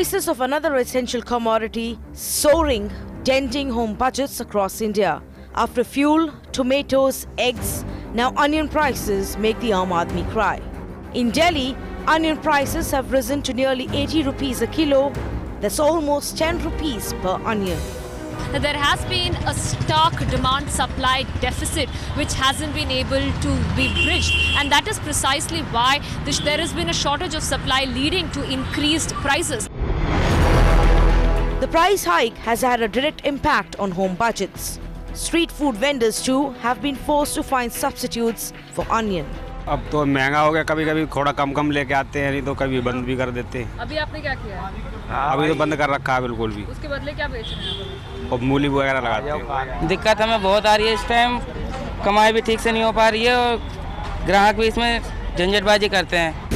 Prices of another essential commodity soaring, denting home budgets across India. After fuel, tomatoes, eggs, now onion prices make the Aam Aadmi cry. In Delhi, onion prices have risen to nearly 80 rupees a kilo. That's almost 10 rupees per onion. There has been a stark demand-supply deficit which hasn't been able to be bridged, and that is precisely why there has been a shortage of supply leading to increased prices. The price hike has had a direct impact on home budgets. Street food vendors too have been forced to find substitutes for onion. अब तो महंगा हो गया, कभी-कभी थोड़ा कम लेके आते हैं, नहीं तो कभी बंद भी कर देते हैं। अभी आपने क्या किया है? अभी तो बंद कर रखा है बिल्कुल भी। उसके बदले क्या बेच रहे हैं? और मूली वगैरह लगाते हैं। दिक्कत हमें बहुत आ रही है इस टाइम, कमाई भी ठीक से नहीं हो पा रही है और ग्राहक भी इसमें झंझटबाजी करते हैं।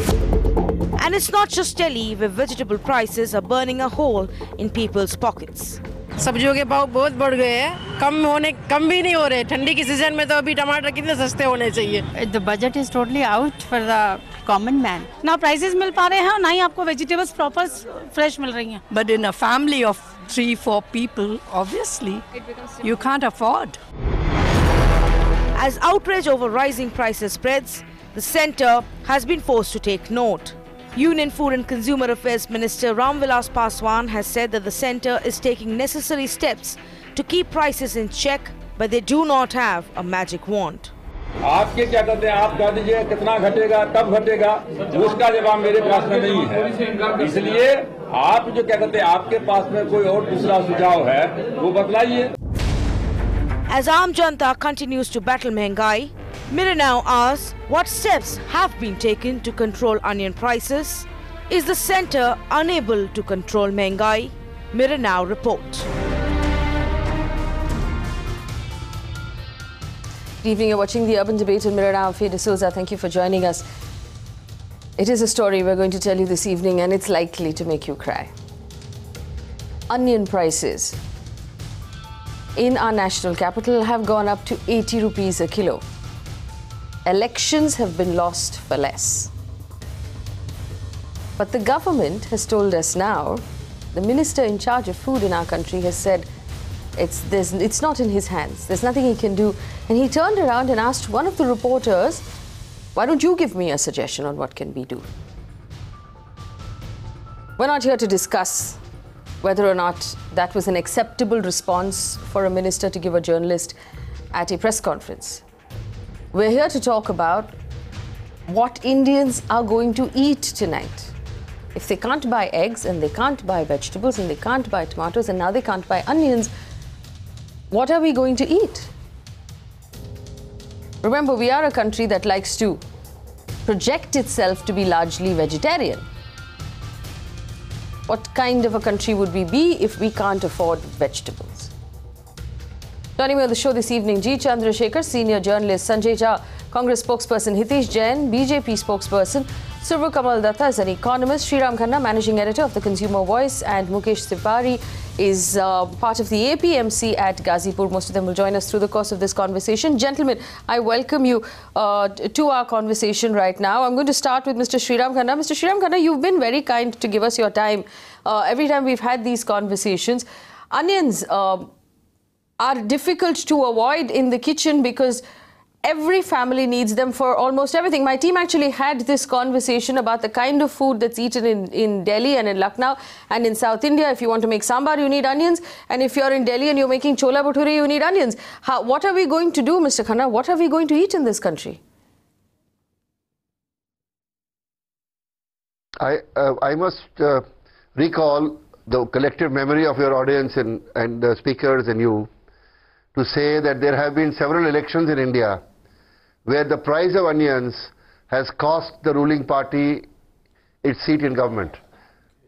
And it's not just Delhi where vegetable prices are burning a hole in people's pockets. सब्जियों के भाव बहुत बढ़ गए हैं, कम भी नहीं हो रहे। ठंडी की सीजन में तो अभी टमाटर कितने सस्ते होने चाहिए। The budget is totally out for the common man. ना prices मिल पा रहे हैं, ना ही आपको vegetables proper fresh मिल रही हैं। But in a family of 3-4 people, obviously, you can't afford. As outrage over rising prices spreads, the centre has been forced to take note. Union Food and Consumer Affairs Minister Ramvilas Paswan has said that the centre is taking necessary steps to keep prices in check, but they do not have a magic wand. आपके क्या कहते हैं, आप कह दीजिए कितना घटेगा, कब घटेगा, उसका जवाब मेरे पास में नहीं है। इसलिए आप जो क्या कहते हैं, आपके पास में कोई और दूसरा सुझाव है, वो बतलाइए। As Aam Janta continues to battle Mehengai, Mirror now asks what steps have been taken to control onion prices. Is the centre unable to control Mehengai? Mirror now reports. Good evening, you're watching the Urban Debate on Mirror now. Faye D'Souza, thank you for joining us. It is a story we're going to tell you this evening and it's likely to make you cry. Onion prices in our national capital have gone up to 80 rupees a kilo. Elections have been lost for less. But the government has told us now, the minister in charge of food in our country has said it's not in his hands. There's nothing he can do. And he turned around and asked one of the reporters, why don't you give me a suggestion on what can be done? We're not here to discuss whether or not that was an acceptable response for a minister to give a journalist at a press conference. We're here to talk about what Indians are going to eat tonight. If they can't buy eggs and they can't buy vegetables and they can't buy tomatoes and now they can't buy onions, what are we going to eat? Remember, we are a country that likes to project itself to be largely vegetarian. What kind of a country would we be if we can't afford vegetables? Joining me on the show this evening, G. Chandrasekhar, senior journalist, Sanjay Jha, Congress spokesperson, Hitesh Jain, BJP spokesperson, Survu Kamal Datta is an economist, Sriram Khanna, managing editor of the Consumer Voice, and Mukesh Tripari is part of the APMC at Gazipur. Most of them will join us through the course of this conversation. Gentlemen, I welcome you to our conversation right now. I'm going to start with Mr. Sriram Khanna. Mr. Sriram Khanna, you've been very kind to give us your time. Every time we've had these conversations, onions are difficult to avoid in the kitchen because every family needs them for almost everything. My team actually had this conversation about the kind of food that's eaten in Delhi and in Lucknow and in South India. If you want to make sambar, you need onions. And if you're in Delhi and you're making chola bhature, you need onions. What are we going to do, Mr. Khanna? What are we going to eat in this country? I must recall the collective memory of your audience and the speakers and you to say that there have been several elections in India where the price of onions has cost the ruling party its seat in government.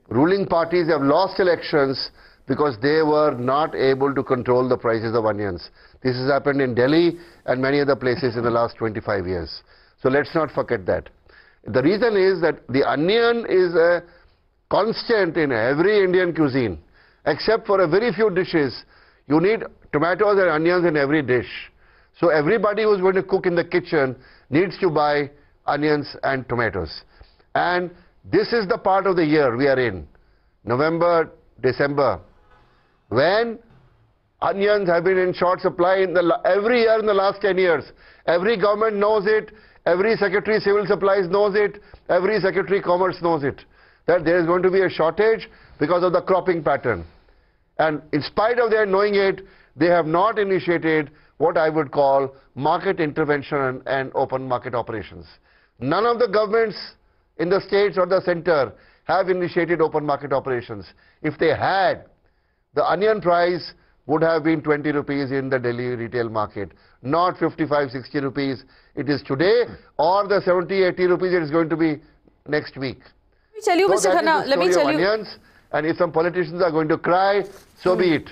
Ruling parties have lost elections because they were not able to control the prices of onions. This has happened in Delhi and many other places in the last 25 years. So let's not forget that. The reason is that the onion is a constant in every Indian cuisine, except for a very few dishes. You need tomatoes and onions in every dish. So everybody who's going to cook in the kitchen needs to buy onions and tomatoes. And this is the part of the year we are in. November, December, when onions have been in short supply every year in the last 10 years. Every government knows it, every Secretary Civil Supplies knows it, every Secretary Commerce knows it, that there is going to be a shortage because of the cropping pattern. And in spite of their knowing it, they have not initiated what I would call market intervention and open market operations. None of the governments in the states or the center have initiated open market operations. If they had, the onion price would have been 20 rupees in the Delhi retail market, not 55, 60 rupees it is today, or the 70, 80 rupees it is going to be next week. Let me tell you, So Mr. Khanna, let me tell you. Onions, and if some politicians are going to cry, so be it.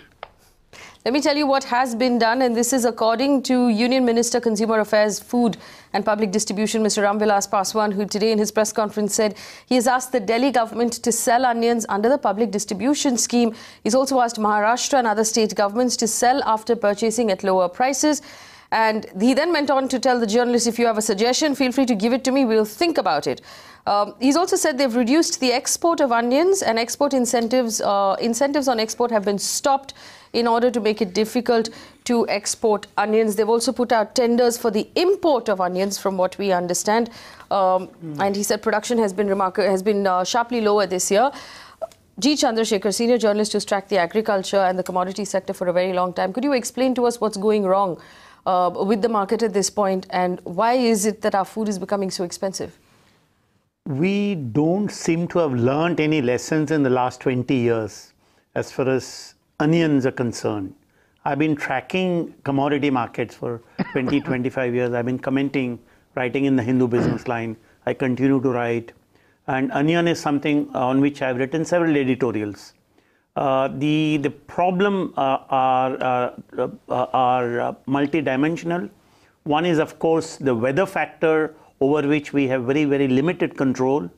Let me tell you what has been done, and this is according to Union Minister, Consumer Affairs, Food and Public Distribution, Mr. Ramvilas Paswan, who today in his press conference said he has asked the Delhi government to sell onions under the public distribution scheme. He's also asked Maharashtra and other state governments to sell after purchasing at lower prices. And he then went on to tell the journalists, if you have a suggestion, feel free to give it to me, we'll think about it. He's also said they've reduced the export of onions, and export incentives on export have been stopped in order to make it difficult to export onions. They've also put out tenders for the import of onions, from what we understand. And he said production has been sharply lower this year. G. Chandrasekhar, senior journalist who's tracked the agriculture and the commodity sector for a very long time. Could you explain to us what's going wrong with the market at this point, and why is it that our food is becoming so expensive? We don't seem to have learned any lessons in the last 20 years as far as onions are concerned. I've been tracking commodity markets for 20, 25 years. I've been commenting, writing in the Hindu business line. I continue to write. And onion is something on which I've written several editorials. The problem are multidimensional. One is, of course, the weather factor, over which we have very, very limited control.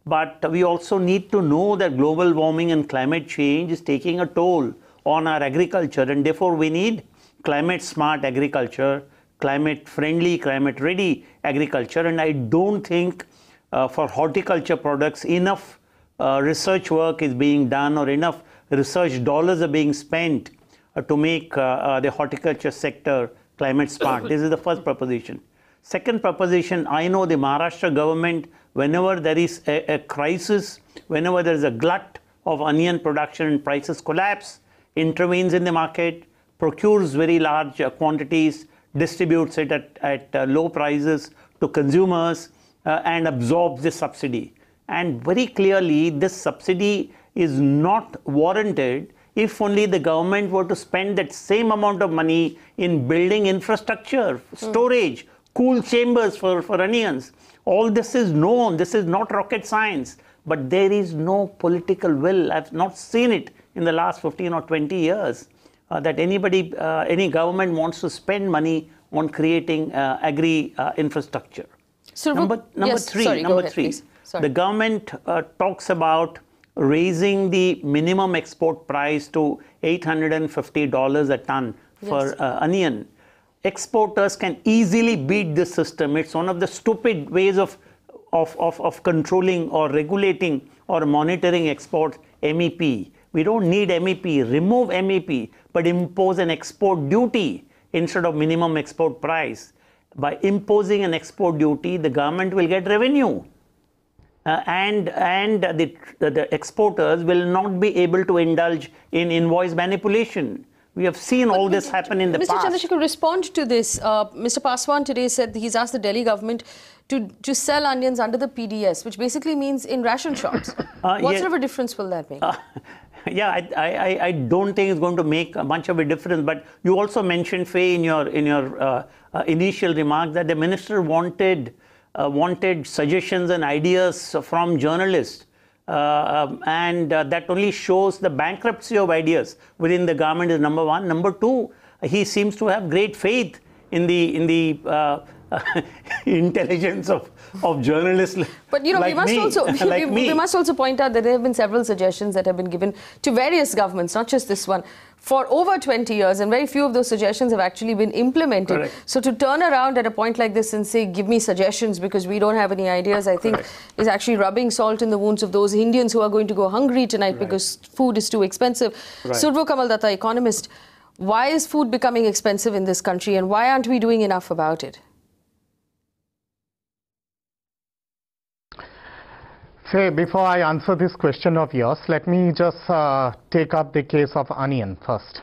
But we also need to know that global warming and climate change is taking a toll on our agriculture, and therefore we need climate smart agriculture, climate friendly, climate ready agriculture. And I don't think for horticulture products enough research work is being done, or enough research dollars are being spent to make the horticulture sector climate smart. This is the first proposition. Second proposition, I know the Maharashtra government, whenever there is a crisis, whenever there is a glut of onion production and prices collapse, intervenes in the market, procures very large quantities, distributes it at low prices to consumers, and absorbs the subsidy. And very clearly, this subsidy is not warranted if only the government were to spend that same amount of money in building infrastructure, storage, cool chambers for onions. All this is known. This is not rocket science. But there is no political will. I've not seen it in the last 15 or 20 years that any government wants to spend money on creating agri infrastructure. So number three, the government talks about raising the minimum export price to $850 a ton for onion. Exporters can easily beat this system. It's one of the stupid ways of controlling or regulating or monitoring exports. MEP. We don't need MEP. Remove MEP, but impose an export duty instead of minimum export price. By imposing an export duty, the government will get revenue, and the exporters will not be able to indulge in invoice manipulation. We have seen all this happen in the past. Mr. Chandrasekhar, respond to this. Mr. Paswan today said he's asked the Delhi government to sell onions under the PDS, which basically means in ration shops. What sort of a difference will that make? Yeah, I don't think it's going to make much of a difference. But you also mentioned, Faye, in your initial remarks that the minister wanted suggestions and ideas from journalists. And that only shows the bankruptcy of ideas within the government is number one. Number two, he seems to have great faith the intelligence of journalists. But you know, like we must also point out that there have been several suggestions that have been given to various governments, not just this one, for over 20 years, and very few of those suggestions have actually been implemented. Correct. So to turn around at a point like this and say, give me suggestions because we don't have any ideas, I think is actually rubbing salt in the wounds of those Indians who are going to go hungry tonight because food is too expensive. Survo Kamal Datta, economist, why is food becoming expensive in this country and why aren't we doing enough about it? Faye, before I answer this question of yours, let me just take up the case of onion first.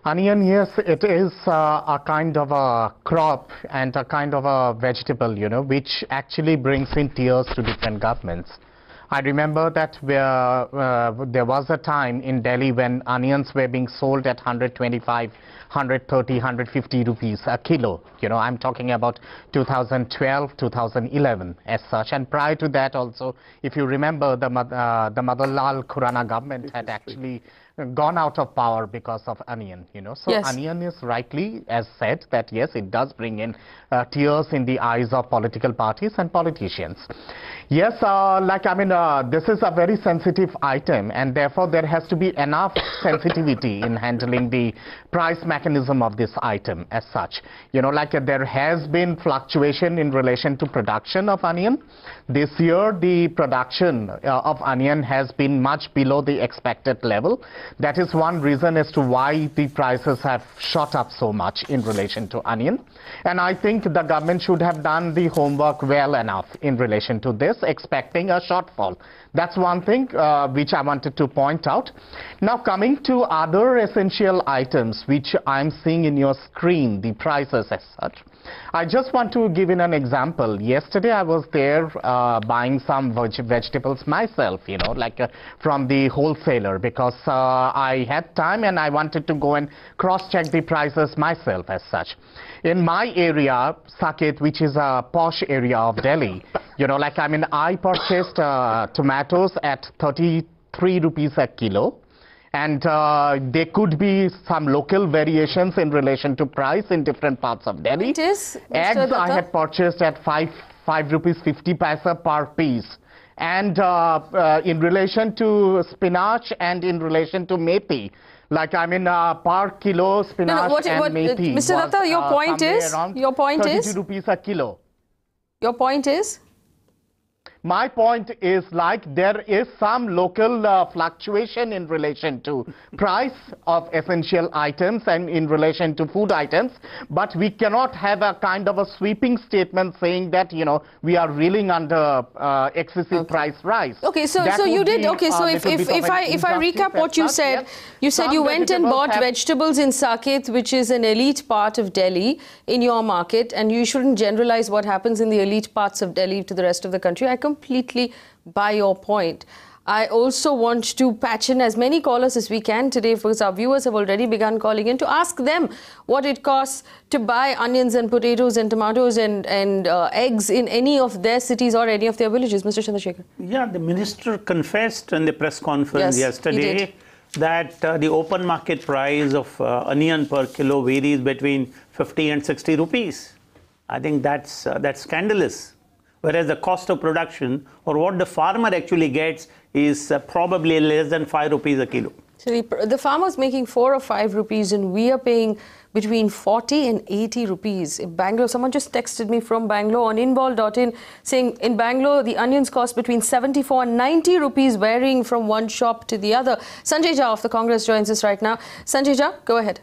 Onion, yes, it is a kind of a crop and a kind of a vegetable, you know, which actually brings in tears to different governments. I remember that there was a time in Delhi when onions were being sold at 125, 130, 150 rupees a kilo. You know, I'm talking about 2012, 2011 as such. And prior to that also, if you remember, the Madanlal Khurana government had actually gone out of power because of onion, you know. So onion is rightly, as said, that yes, it does bring in tears in the eyes of political parties and politicians. Yes, this is a very sensitive item, and therefore there has to be enough sensitivity in handling the price mechanism of this item as such. You know, like there has been fluctuation in relation to production of onion. This year, the production of onion has been much below the expected level. That is one reason as to why the prices have shot up so much in relation to onion. And I think the government should have done the homework well enough in relation to this, expecting a shortfall. That's one thing which I wanted to point out. Now coming to other essential items which I'm seeing in your screen, the prices as such. I just want to give in an example. Yesterday I was there buying some vegetables myself, you know, like from the wholesaler, because I had time and I wanted to go and cross-check the prices myself as such. In my area, Saket, which is a posh area of Delhi, you know, like I purchased tomatoes at 33 rupees a kilo. And there could be some local variations in relation to price in different parts of Delhi. It is, eggs I had purchased at 5 rupees 50 paisa per piece. And in relation to spinach and in relation to methi, like per kilo spinach and methi. Mr. Datta, your point is? 32 rupees a kilo. Your point is? My point is, like, there is some local fluctuation in relation to price of essential items and in relation to food items, but we cannot have a kind of a sweeping statement saying that, you know, we are reeling under excessive price rise. Okay, so you did, okay, so if I recap what you said, you said you went and bought vegetables in Saket, which is an elite part of Delhi, in your market, and you shouldn't generalize what happens in the elite parts of Delhi to the rest of the country. I completely buy your point. I also want to patch in as many callers as we can today, because our viewers have already begun calling in to ask them what it costs to buy onions and potatoes and tomatoes and eggs in any of their cities or any of their villages. Mr. Chandrasekhar. Yeah, the minister confessed in the press conference yesterday that the open market price of onion per kilo varies between 50 and 60 rupees. I think that's scandalous. Whereas the cost of production, or what the farmer actually gets, is probably less than 5 rupees a kilo. So the farmer's making 4 or 5 rupees, and we are paying between 40 and 80 rupees. In Bangalore, someone just texted me from Bangalore on inball.in saying in Bangalore, the onions cost between 74 and 90 rupees, varying from one shop to the other. Sanjay Jha of the Congress joins us right now. Sanjay Jha, go ahead.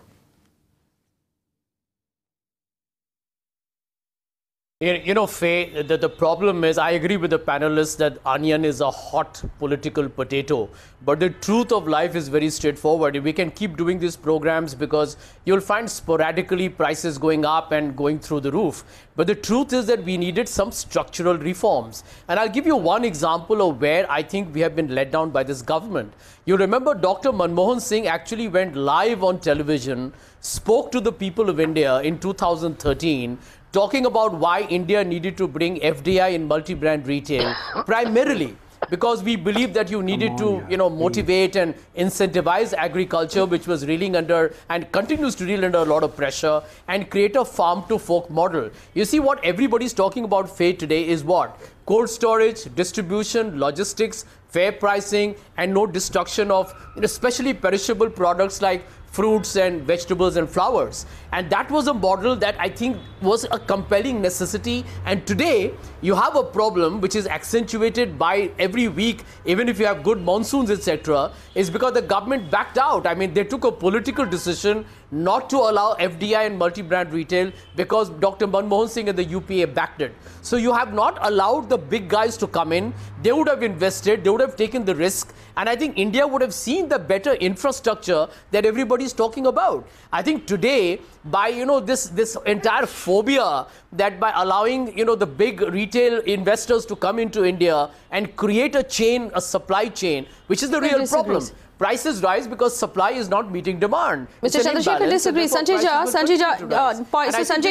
You know, Faye, the problem is, I agree with the panelists that onion is a hot political potato. But the truth of life is very straightforward. We can keep doing these programs because you'll find sporadically prices going up and going through the roof. But the truth is that we needed some structural reforms. And I'll give you one example of where I think we have been let down by this government. You remember Dr. Manmohan Singh actually went live on television, spoke to the people of India in 2013, talking about why India needed to bring FDI in multi-brand retail, primarily because we believe that you needed to, motivate and incentivize agriculture, which was reeling under and continues to reel under a lot of pressure, and create a farm to fork model. You see, what everybody's talking about, Faye, today is what? Cold storage, distribution, logistics, fair pricing, and no destruction of especially perishable products like fruits and vegetables and flowers. And that was a model that I think was a compelling necessity. And today you have a problem which is accentuated by every week, even if you have good monsoons, etc., is because the government backed out. I mean, they took a political decision not to allow FDI and multi-brand retail because Dr. Manmohan Singh and the UPA backed it. So you have not allowed the big guys to come in. They would have invested, they would have taken the risk, and I think India would have seen the better infrastructure that everybody is talking about. I think today, by this entire phobia that by allowing the big retail investors to come into India and create a chain, a supply chain, which is the real problem. Prices rise because supply is not meeting demand. Mr. Chandrasekhar disagrees. Sanjay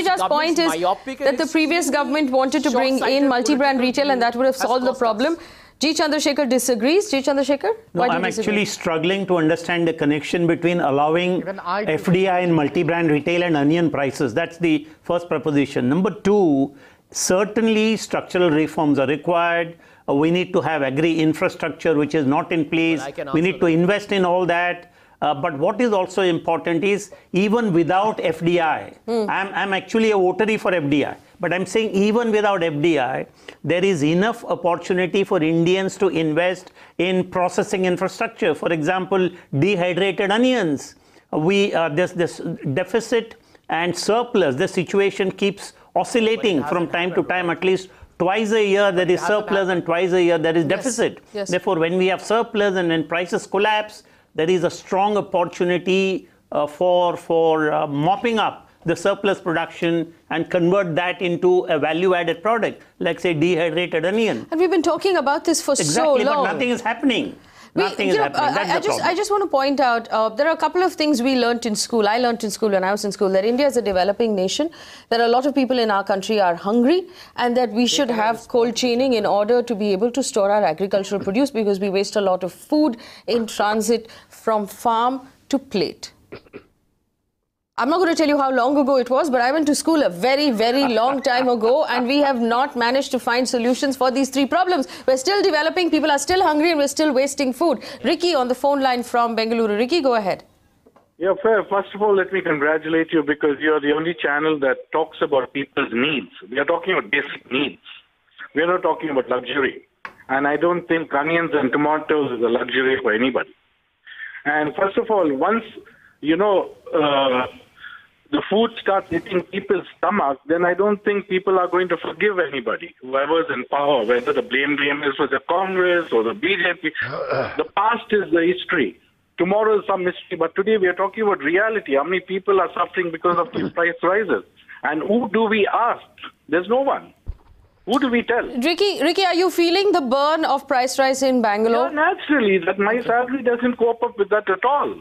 Jha's point is that the previous government wanted to bring in multi-brand retail and that would have solved the problem. G. Chandrasekhar disagrees. G. Chandrasekhar? No, I'm actually struggling to understand the connection between allowing FDI in multi-brand retail and onion prices. That's the first proposition. Number two, certainly structural reforms are required. We need to have agri-infrastructure which is not in place. We need to invest in all that. But what is also important is even without FDI, I'm actually a votary for FDI. But I'm saying even without FDI, there is enough opportunity for Indians to invest in processing infrastructure. For example, dehydrated onions. This deficit and surplus, the situation keeps oscillating from time to time. At least twice a year there is surplus and twice a year there is deficit. Yes. Therefore, when we have surplus and when prices collapse, there is a strong opportunity for mopping up the surplus production and convert that into a value-added product, like say dehydrated onion. And we've been talking about this for so long. But nothing is happening. I just want to point out, there are a couple of things we learnt in school. I learnt in school when I was in school, that India is a developing nation, that a lot of people in our country are hungry, and that we should have cold chaining in order to be able to store our agricultural produce, because we waste a lot of food in transit from farm to plate. I'm not going to tell you how long ago it was, but I went to school a very, very long time ago, and we have not managed to find solutions for these three problems. We're still developing, people are still hungry, and we're still wasting food. Ricky on the phone line from Bengaluru. Ricky, go ahead. Yeah, Faye, first of all, let me congratulate you because you're the only channel that talks about people's needs. We are talking about basic needs. We are not talking about luxury. And I don't think onions and tomatoes is a luxury for anybody. And first of all, once, the food starts hitting people's stomach, then I don't think people are going to forgive anybody, whoever's in power, whether the blame game is for the Congress or the BJP. The past is the history. Tomorrow is some mystery, but today we are talking about reality. How many people are suffering because of these price rises? And who do we ask? There's no one. Who do we tell? Ricky, are you feeling the burn of price rise in Bangalore? Yeah, naturally, that my salary doesn't cope up with that at all.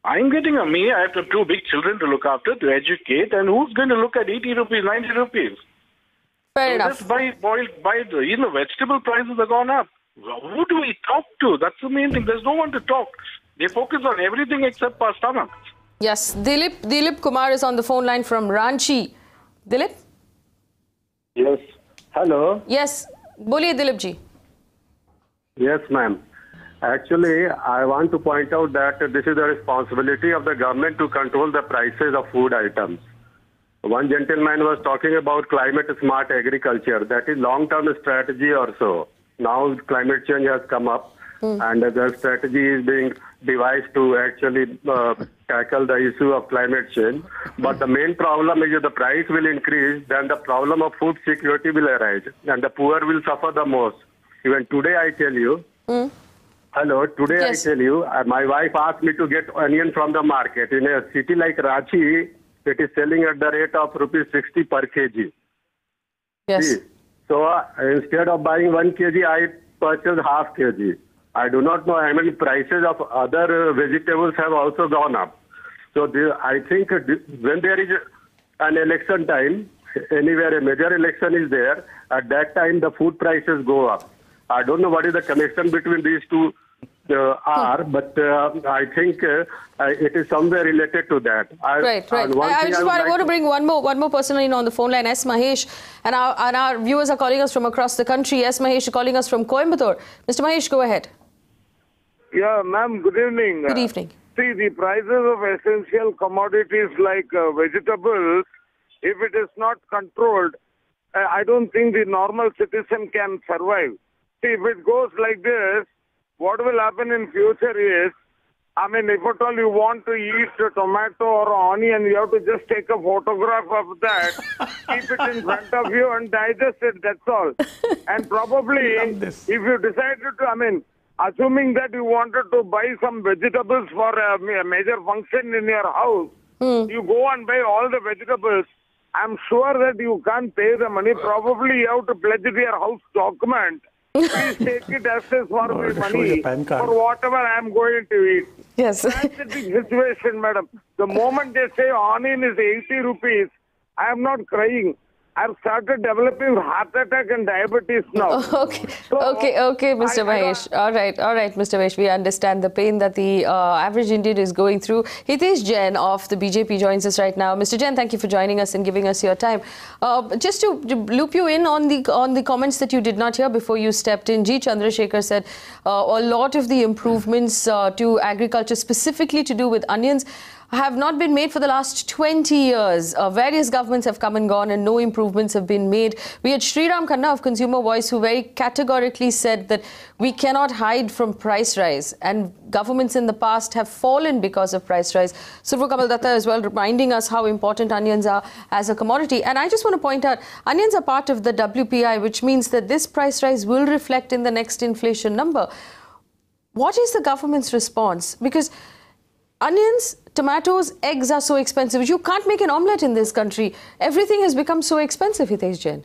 I'm getting I have two big children to look after, to educate, and who's going to look at 80 rupees, 90 rupees? Fair enough. Just vegetable prices have gone up. Who do we talk to? That's the main thing. There's no one to talk. They focus on everything except our stomachs. Yes, Dilip Kumar is on the phone line from Ranchi. Dilip? Yes. Hello. Yes. Boliye Dilip ji. Yes, ma'am. Actually, I want to point out that this is the responsibility of the government to control the prices of food items. One gentleman was talking about climate smart agriculture. That is long-term strategy or so. Now climate change has come up and the strategy is being devised to actually tackle the issue of climate change. But the main problem is if the price will increase, then the problem of food security will arise and the poor will suffer the most. Even today I tell you, hello, today yes. I tell you, my wife asked me to get onion from the market. In a city like Ranchi, it is selling at the rate of ₹60 per kg. Yes. See? So instead of buying 1 kg, I purchased half kg. I do not know how many prices of other vegetables have also gone up. So I think when there is an election time, anywhere a major election is there, at that time the food prices go up. I don't know what is the connection between these two but I think it is somewhere related to that. Right. I want to bring one more person in on the phone line, S. Mahesh, and our viewers are calling us from across the country. S. Mahesh calling us from Coimbatore. Mr. Mahesh, go ahead. Yeah, ma'am, good evening. Good evening. See, the prices of essential commodities like vegetables, if it is not controlled, I don't think the normal citizen can survive. See, if it goes like this, what will happen in future is, I mean, if at all you want to eat a tomato or onion, you have to just take a photograph of that, keep it in front of you and digest it, that's all. And probably, if you decided to, I mean, assuming that you wanted to buy some vegetables for a major function in your house, you go and buy all the vegetables. I'm sure that you can't pay the money. Probably you have to pledge it to your house document. Please take it as is for the money for whatever I'm going to eat. Yes. That's the big situation, madam. The moment they say onion is 80 rupees, I am not crying. I've started developing heart attack and diabetes now. Okay, Mr. Mahesh. All right, Mr. Mahesh. We understand the pain that the average Indian is going through. Hitesh Jain of the BJP joins us right now. Mr. Jain, thank you for joining us and giving us your time. Just to loop you in on the comments that you did not hear before you stepped in, G. Chandrasekhar said a lot of the improvements to agriculture, specifically to do with onions, have not been made for the last 20 years. Various governments have come and gone and no improvements have been made. We had Sriram Khanna of Consumer Voice who very categorically said that we cannot hide from price rise, and governments in the past have fallen because of price rise. Survo Kamal Datta as well reminding us how important onions are as a commodity. And I just want to point out, onions are part of the WPI, which means that this price rise will reflect in the next inflation number. What is the government's response? Because onions, tomatoes, eggs are so expensive. You can't make an omelette in this country. Everything has become so expensive, Hitesh Jain.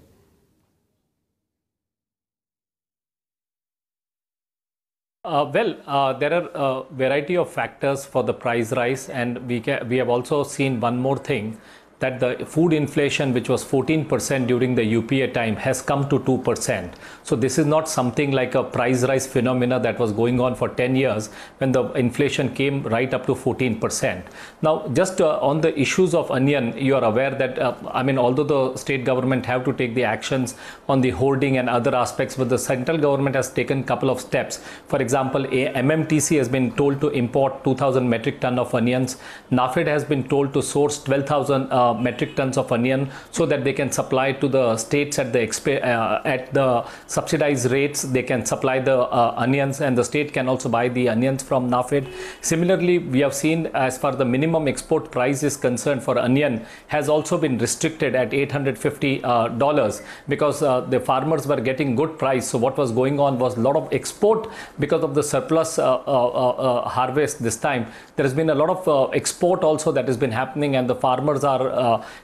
There are a variety of factors for the price rise, and we have also seen one more thing, that the food inflation, which was 14% during the UPA time, has come to 2%. So this is not something like a price rise phenomena that was going on for 10 years when the inflation came right up to 14%. Now, just on the issues of onion, you are aware that, I mean, although the state government have to take the actions on the hoarding and other aspects, but the central government has taken a couple of steps. For example, MMTC has been told to import 2,000 metric ton of onions. NAFED has been told to source 12,000 metric tons of onion so that they can supply to the states at the subsidized rates. They can supply the onions, and the state can also buy the onions from NAFED. Similarly, we have seen, as far the minimum export price is concerned for onion, has also been restricted at $850 because the farmers were getting good price. So what was going on was a lot of export because of the surplus harvest this time. There has been a lot of export also that has been happening, and the farmers are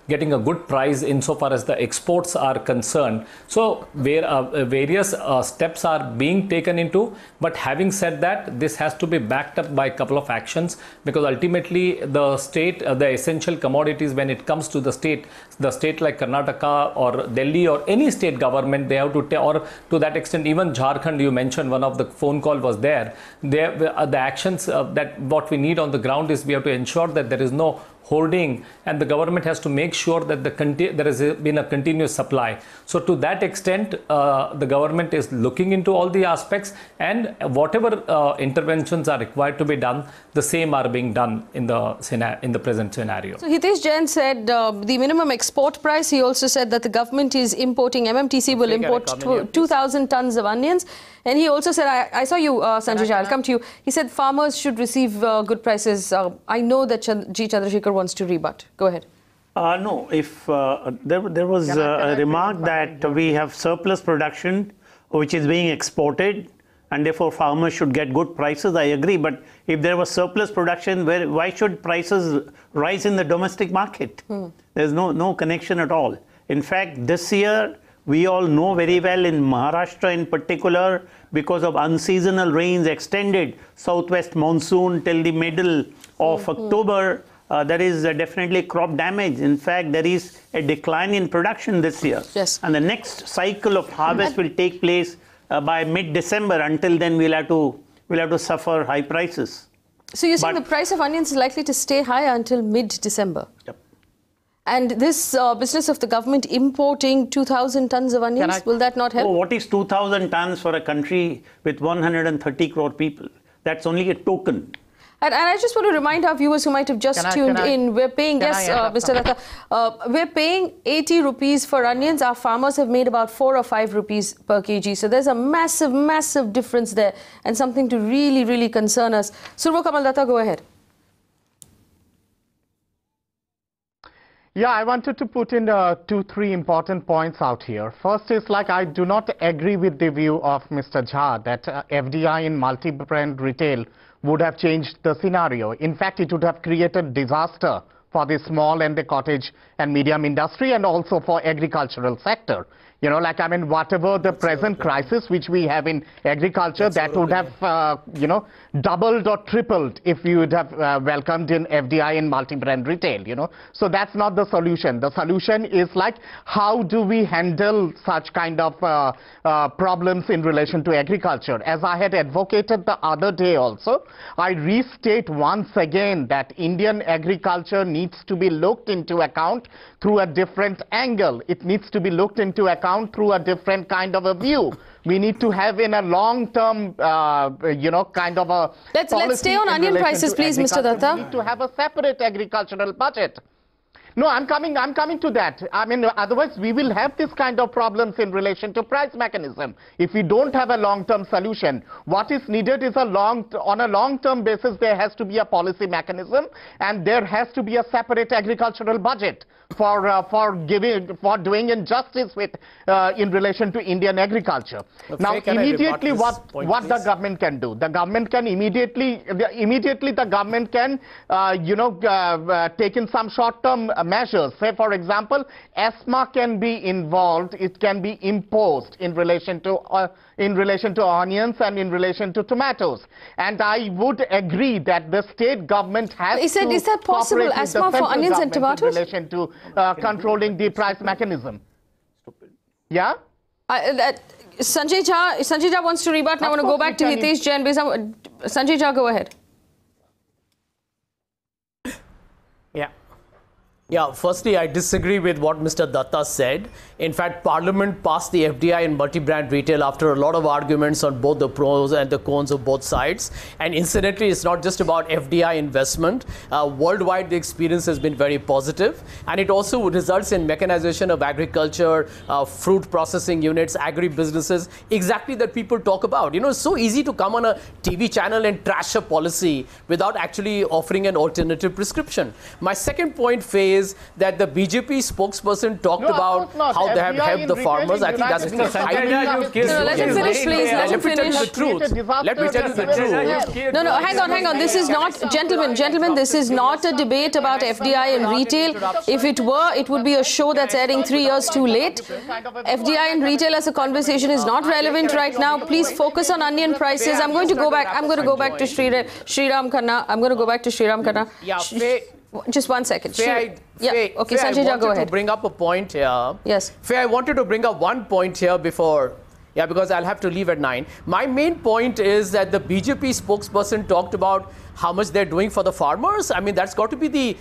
getting a good price insofar as the exports are concerned. So various steps are being taken into, but having said that, this has to be backed up by a couple of actions, because ultimately the state, the essential commodities, when it comes to the state like Karnataka or Delhi or any state government, they have to, or to that extent even Jharkhand, you mentioned one of the phone call was there. The actions that what we need on the ground is we have to ensure that there is no hoarding, and the government has to make sure that there has been a continuous supply. So to that extent, the government is looking into all the aspects, and whatever interventions are required to be done, the same are being done in the present scenario. So Hitesh Jain said the minimum export price. He also said that the government is importing, MMTC will import 2,000 tons of onions. And he also said, I saw you, Sanjay, I'll come to you. He said farmers should receive good prices. I know that G. Chandrasekhar wants to rebut. Go ahead. No, if there was a remark that we have surplus production which is being exported, and therefore farmers should get good prices, I agree. But if there was surplus production, why should prices rise in the domestic market? There's no connection at all. In fact, this year, we all know very well in Maharashtra in particular, because of unseasonal rains extended southwest monsoon till the middle of October, there is definitely crop damage. In fact, there is a decline in production this year. Yes. And the next cycle of harvest will take place by mid-December. Until then, we'll have to suffer high prices. So you're saying the price of onions is likely to stay high until mid-December? Yep. And this business of the government importing 2,000 tons of onions, will that not help? Oh, what is 2,000 tons for a country with 130 crore people? That's only a token. And I just want to remind our viewers who might have just tuned in, we're paying, Mr. Datta, we're paying 80 rupees for onions. Our farmers have made about 4 or 5 rupees per kg. So there's a massive, massive difference there and something to really, really concern us. Survo Kamal Datta, go ahead. Yeah, I wanted to put in 2-3 important points out here. First is I do not agree with the view of Mr. Jha that FDI in multi-brand retail would have changed the scenario. In fact, it would have created disaster for the small and the cottage and medium industry and also for agricultural sector. You know, whatever the present crisis which we have in agriculture, that would have, doubled or tripled if you would have welcomed in FDI in multi-brand retail, So that's not the solution. The solution is how do we handle such kind of problems in relation to agriculture? As I had advocated the other day also, I restate once again that Indian agriculture needs to be looked into account through a different angle. It needs to be looked into account through a different kind of a view. We need to have in a long-term, kind of a Let's stay on onion prices, please, Mr. Datta. We need to have a separate agricultural budget. No, I'm coming to that. I mean, otherwise we will have this kind of problems in relation to price mechanism. If we don't have a long-term solution, what is needed is on a long-term basis, there has to be a policy mechanism and there has to be a separate agricultural budget for doing injustice with in relation to Indian agriculture. Now, immediately what the government can do? The government can immediately the government can take in some short-term measures. Say, for example, ESMA can be involved. It can be imposed in relation to onions and in relation to tomatoes. And I would agree that the state government has is that possible, ESMA for onions and tomatoes? In relation to controlling the price mechanism. Yeah? Sanjay Jha wants to rebut. Now I want to go back to Hitesh Jain. Sanjay Jha, go ahead. Yeah, firstly, I disagree with what Mr. Datta said. In fact, Parliament passed the FDI in multi-brand retail after a lot of arguments on both the pros and the cons of both sides. And incidentally, it's not just about FDI investment. Worldwide, the experience has been very positive. And it also results in mechanization of agriculture, fruit processing units, agri-businesses, exactly that people talk about. You know, it's so easy to come on a TV channel and trash a policy without actually offering an alternative prescription. My second point, Faye, is that the BJP spokesperson talked about how they have helped the farmers. I think that's let him finish, please. Let him finish. Let me tell you the truth. No, hang on. This is not, gentlemen, this is not a debate about FDI and retail. If it were, it would be a show that's airing 3 years too late. FDI and retail as a conversation is not relevant right now. Please focus on onion prices. I'm going to go back to Sriram Khanna. Yeah, just 1 second. Faye, okay, Sanjay Jha, go ahead. To bring up a point here. Yes. Faye, I wanted to bring up one point here before, because I'll have to leave at 9. My main point is that the BJP spokesperson talked about how much they're doing for the farmers. I mean, that's got to be the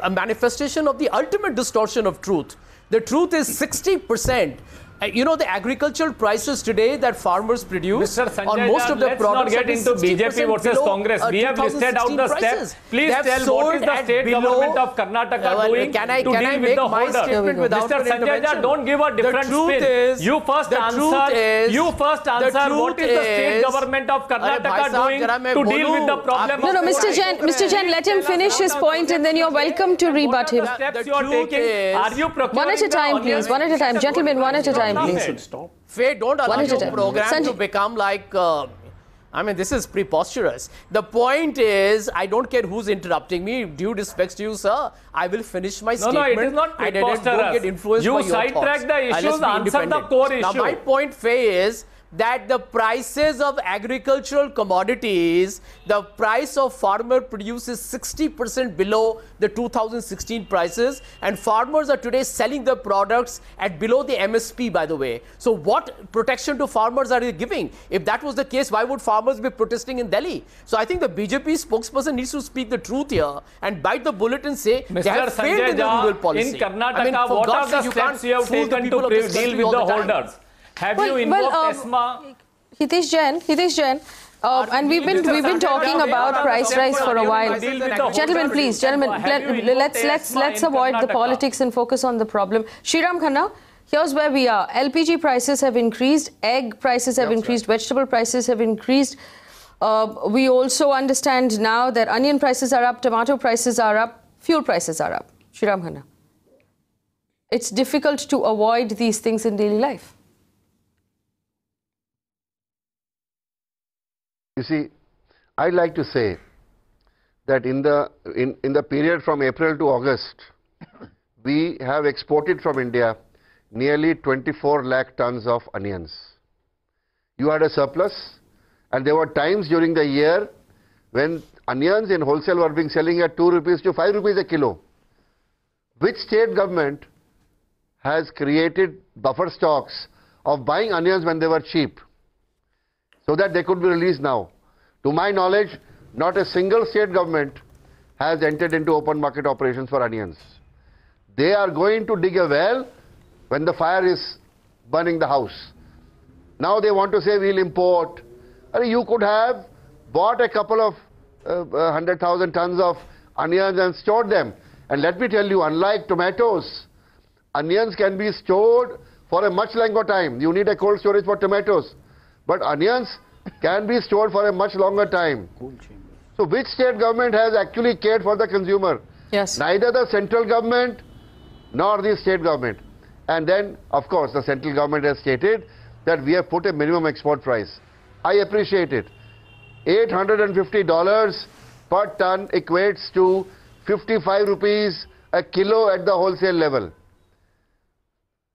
manifestation of the ultimate distortion of truth. The truth is 60%. You know, the agricultural prices today that farmers produce on most of the products. Let's not get into BJP versus Congress. We have listed out the steps. Please tell what is the state government of Karnataka doing to deal with the holder. Mr. Sanjay Jha, don't give a different spin. You first answer what is the state government of Karnataka doing to deal with the problem. No, Mr. Jain, let him finish his point and then you're welcome to rebut him. Steps you are taking. Are you procuring? One at a time, please. One at a time. Gentlemen, one at a time. Please. Faye, don't allow your program to become like, I mean, this is preposterous. The point is, I don't care who's interrupting me. Due respect to you, sir, I will finish my statement. No, it is not preposterous. Don't get influenced by your thoughts. You sidetrack the issues, answer the core issue. Now, my point, Faye, is that the prices of agricultural commodities, the price of farmer produce is 60% below the 2016 prices, and farmers are today selling their products at below the MSP, by the way. So what protection to farmers are you giving? If that was the case, why would farmers be protesting in Delhi? So I think the BJP spokesperson needs to speak the truth here and bite the bullet and say they have failed in the rural policy. In Karnataka, what are the steps you have taken to deal with the holders? Have you invoked ESMA? Hitesh Jain, and we've been talking about price rise for a while. Gentlemen, let's avoid the politics and focus on the problem. Shriram Khanna, here's where we are. LPG prices have increased, egg prices have increased, vegetable prices have increased. We also understand now that onion prices are up, tomato prices are up, fuel prices are up. Shriram Khanna, it's difficult to avoid these things in daily life. You see, I'd like to say that in the period from April to August, we have exported from India nearly 24 lakh tons of onions. You had a surplus, and there were times during the year when onions in wholesale were being selling at 2 rupees to 5 rupees a kilo. Which state government has created buffer stocks of buying onions when they were cheap, so that they could be released now? To my knowledge, not a single state government has entered into open market operations for onions. They are going to dig a well when the fire is burning the house. Now they want to say we'll import. You could have bought a couple of 100,000 tons of onions and stored them. And let me tell you, unlike tomatoes, onions can be stored for a much longer time. You need a cold storage for tomatoes. But onions can be stored for a much longer time. So which state government has actually cared for the consumer? Yes. Neither the central government nor the state government. And then, of course, the central government has stated that we have put a minimum export price. I appreciate it. $850 per ton equates to 55 rupees a kilo at the wholesale level.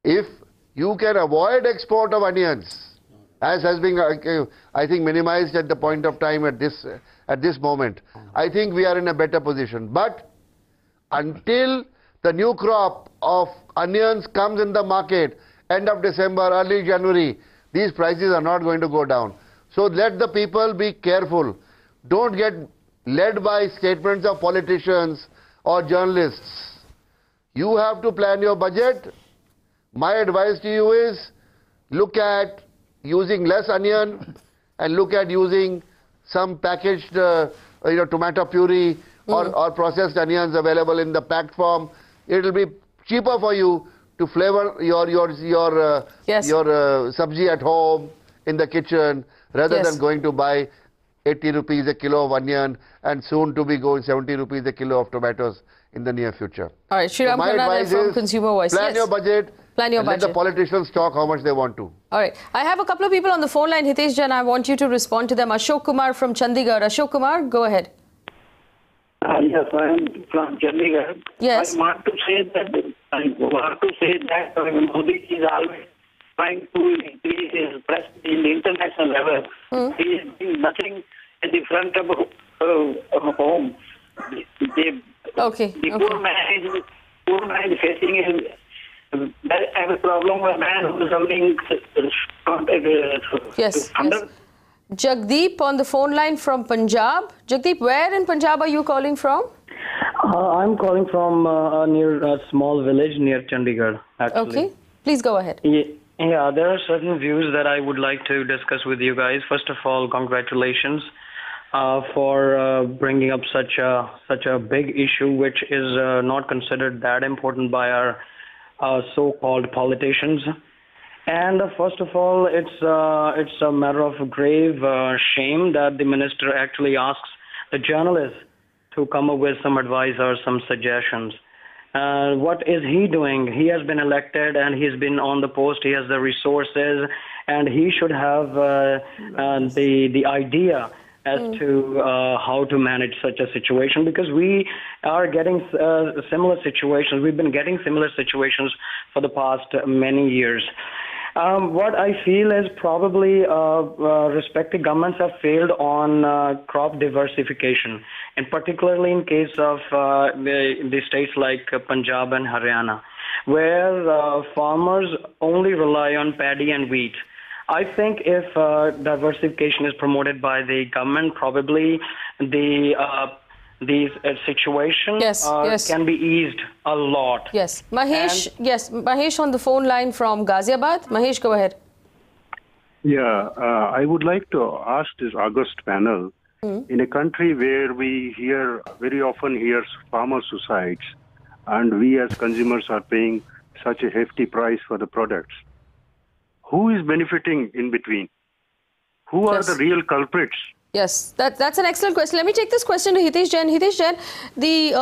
If you can avoid export of onions, as has been, I think, minimized at the point of time at this moment, I think we are in a better position. But until the new crop of onions comes in the market, end of December, early January, these prices are not going to go down. So let the people be careful. Don't get led by statements of politicians or journalists. You have to plan your budget. My advice to you is look at using less onion and look at using some packaged tomato puree or processed onions available in the packed form. It will be cheaper for you to flavor your sabji at home in the kitchen rather than going to buy 80 rupees a kilo of onion and soon to be going 70 rupees a kilo of tomatoes in the near future. All right, Shriram Khanna from Consumer Voice. Plan your budget. Plan your budget. Let the politicians talk how much they want to. All right. I have a couple of people on the phone line. Hitesh Jain, I want you to respond to them. Ashok Kumar from Chandigarh. Ashok Kumar, go ahead. Yes, I am from Chandigarh. Yes. I want to say that Modi is always trying to increase his prestige in the international level. He is doing nothing at the front of home. The poor man is facing I have a problem with a man who is holding yes. Jagdeep on the phone line from Punjab. Jagdeep, where in Punjab are you calling from? I'm calling from near a small village near Chandigarh, actually. Okay, please go ahead. Yeah, there are certain views that I would like to discuss with you guys. First of all, congratulations for bringing up such a big issue, which is not considered that important by our so-called politicians. And first of all, it's a matter of grave shame that the minister actually asks the journalists to come up with some advice or some suggestions. What is he doing? He has been elected and he's been on the post. He has the resources, and he should have the idea as to how to manage such a situation, because we are getting similar situations. We've been getting similar situations for the past many years. What I feel is probably respective governments have failed on crop diversification, and particularly in case of the states like Punjab and Haryana, where farmers only rely on paddy and wheat. I think if diversification is promoted by the government, probably these situation can be eased a lot. Yes. Mahesh, Mahesh on the phone line from Ghaziabad. Mahesh, go ahead. Yeah, I would like to ask this August panel, in a country where we very often hear farmer suicides, and we as consumers are paying such a hefty price for the products, who is benefiting in between? Who are the real culprits? Yes, that's an excellent question. Let me take this question to Hitesh Jain. Hitesh Jain, the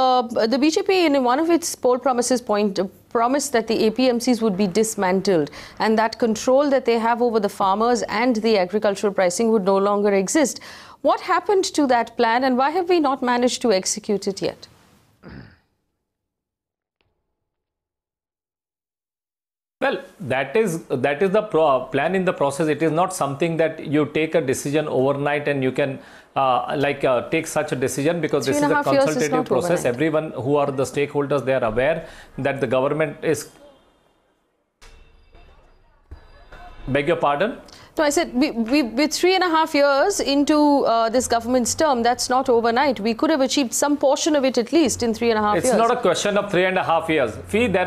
BJP in one of its poll promises promised that the APMCs would be dismantled and that control that they have over the farmers and the agricultural pricing would no longer exist. What happened to that plan and why have we not managed to execute it yet? Well, that is the plan in the process. It is not something that you take a decision overnight and you can take such a decision, because this is a consultative process. Overnight. Everyone who are the stakeholders, they are aware that the government is... Beg your pardon? No, I said we're 3.5 years into this government's term. That's not overnight. We could have achieved some portion of it at least in 3.5 years. It's not a question of 3.5 years. Fee, there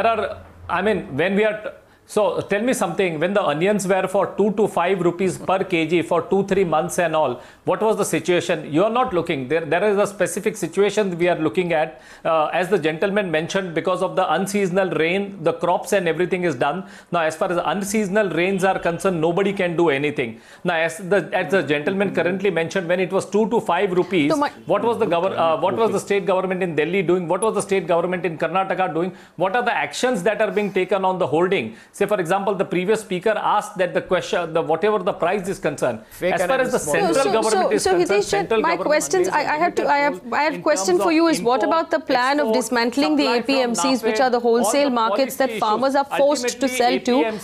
are I mean, when we are... So, tell me something. When the onions were for 2 to 5 rupees per kg for 2-3 months and all, what was the situation? You are not looking. There is a specific situation we are looking at. As the gentleman mentioned, because of the unseasonal rain, the crops and everything is done. Now, as far as unseasonal rains are concerned, nobody can do anything. Now, as the gentleman currently mentioned, when it was 2 to 5 rupees, what was the state government in Delhi doing? What was the state government in Karnataka doing? What are the actions that are being taken on the holding? Say, for example, the previous speaker asked that the question, whatever the price is concerned, as far as the central government is concerned, central my questions, I have question for you is, what about the plan of dismantling the APMCs, which are the wholesale markets that farmers are forced to sell to?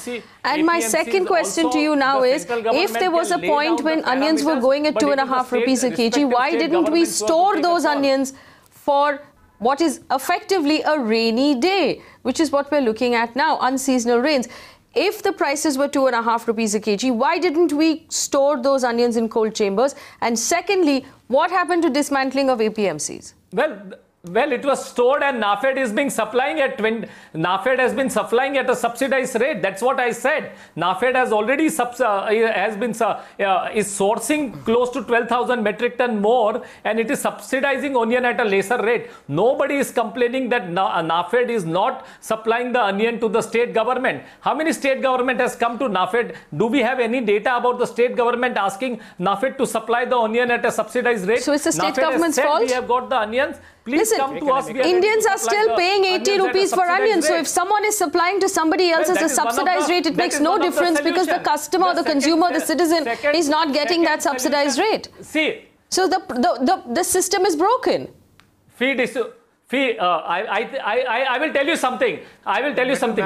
And my second question to you now is, if there was a point when onions were going at 2.5 rupees a kg, why didn't we store those onions for what is effectively a rainy day, which is what we're looking at now, unseasonal rains? If the prices were 2.5 rupees a kg, why didn't we store those onions in cold chambers? And secondly, what happened to dismantling of APMCs? Well, it was stored and NAFED is being supplying at NAFED has been supplying at a subsidized rate. That's what I said. NAFED has already is sourcing close to 12,000 metric ton more, and it is subsidizing onion at a lesser rate. Nobody is complaining that NAFED is not supplying the onion to the state government. How many state government has come to NAFED? Do we have any data about the state government asking NAFED to supply the onion at a subsidized rate? So it's the state government's fault? We have got the onions. Please come to us. Indians are still paying 80 rupees for onions. So if someone is supplying to somebody else at a subsidized rate, it makes no difference because the customer, the consumer, the citizen is not getting that subsidized rate. See. So the system is broken. I will tell you something.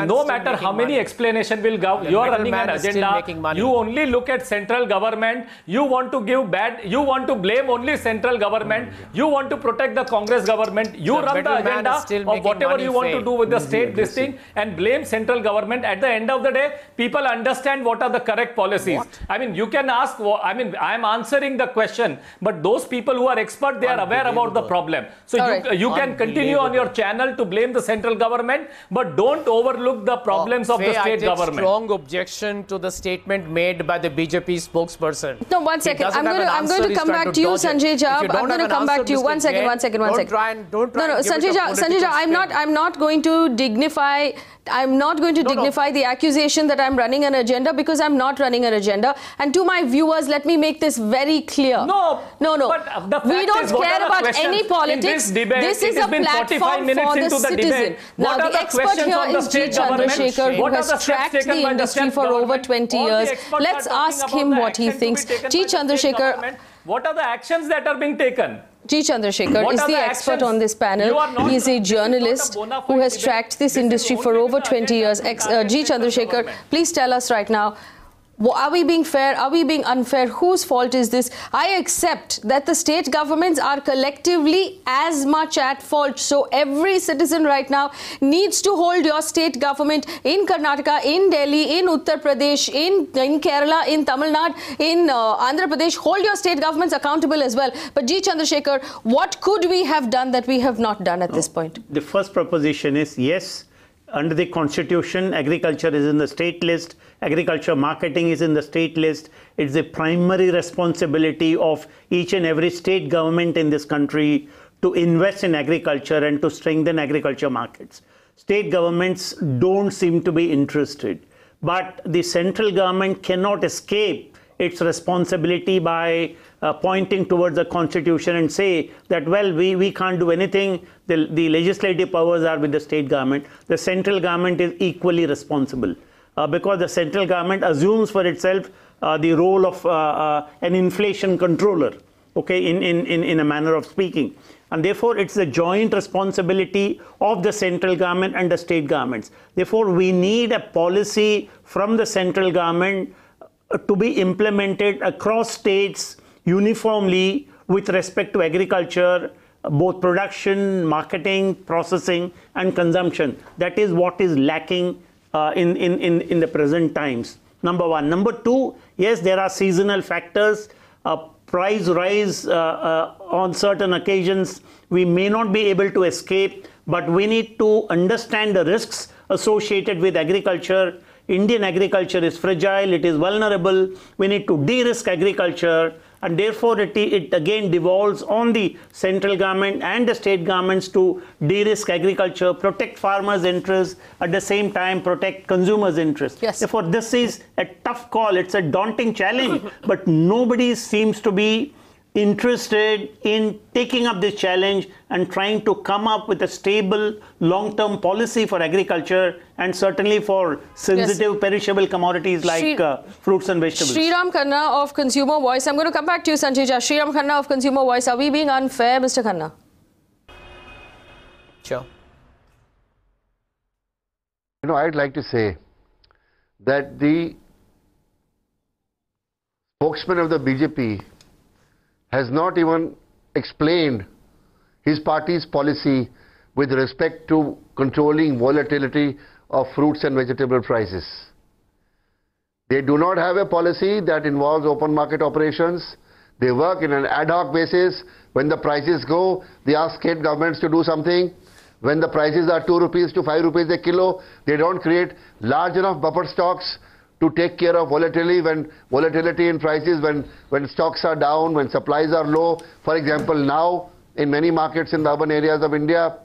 No matter how many explanation will go, you are running an agenda. You only look at central government. You want to You want to blame only central government. You want to protect the Congress government. You run the agenda of whatever you want to do with the state this thing and blame central government. At the end of the day, people understand what are the correct policies. I mean, you can ask. I mean, I am answering the question, but those people who are expert, they are aware about the problem. So you can continue on your channel to blame the central government, but don't overlook the problems of the state government. Strong objection to the statement made by the BJP spokesperson. No, one second. I'm going to come back to you, Sanjay Jha. I'm going to come back to you. One second. Don't try and Sanjay Jha, I'm not going to dignify the accusation that I'm running an agenda, because I'm not running an agenda. And to my viewers, let me make this very clear. No. We don't care about any politics. This is a platform for the citizen. Now, the expert here is G. Chandrasekhar, who has tracked the industry for over 20 years. Let's ask him what he thinks. G. Chandrasekhar, what are the actions that are being taken? G. Chandrasekhar is the expert on this panel. He is a journalist who has tracked this industry for over 20 years. G. Chandrasekhar, please tell us right now, are we being fair? Are we being unfair? Whose fault is this? I accept that the state governments are collectively as much at fault. So every citizen right now needs to hold your state government in Karnataka, in Delhi, in Uttar Pradesh, in Kerala, in Tamil Nadu, in Andhra Pradesh. Hold your state governments accountable as well. But G. Chandrasekhar, what could we have done that we have not done at this point? The first proposition is yes. Under the constitution, agriculture is in the state list, agriculture marketing is in the state list. It's the primary responsibility of each and every state government in this country to invest in agriculture and to strengthen agriculture markets. State governments don't seem to be interested, but the central government cannot escape its responsibility by pointing towards the constitution and say that, well, we can't do anything. The legislative powers are with the state government. The central government is equally responsible because the central government assumes for itself the role of an inflation controller, okay, in a manner of speaking. And therefore, it's the joint responsibility of the central government and the state governments. Therefore, we need a policy from the central government to be implemented across states uniformly with respect to agriculture, both production, marketing, processing and consumption. That is what is lacking in the present times. Number one. Number two, yes, there are seasonal factors. Price rise on certain occasions we may not be able to escape, but we need to understand the risks associated with agriculture. Indian agriculture is fragile, it is vulnerable. We need to de-risk agriculture, and therefore it again devolves on the central government and the state governments to de-risk agriculture, protect farmers' interests, at the same time protect consumers' interests. Yes. Therefore, this is a tough call. It's a daunting challenge, but nobody seems to be interested in taking up this challenge and trying to come up with a stable long-term policy for agriculture and certainly for sensitive perishable commodities like fruits and vegetables. Sriram Khanna of Consumer Voice. I'm going to come back to you, Sanjay Jha. Sriram Khanna of Consumer Voice. Are we being unfair, Mr. Khanna? Sure. You know, I'd like to say that the spokesman of the BJP has not even explained his party's policy with respect to controlling volatility of fruits and vegetable prices. They do not have a policy that involves open market operations. They work in an ad hoc basis. When the prices go, they ask state governments to do something. When the prices are 2 rupees to 5 rupees a kilo, they don't create large enough buffer stocks to take care of volatility in prices when stocks are down, when supplies are low. For example, now in many markets in the urban areas of India.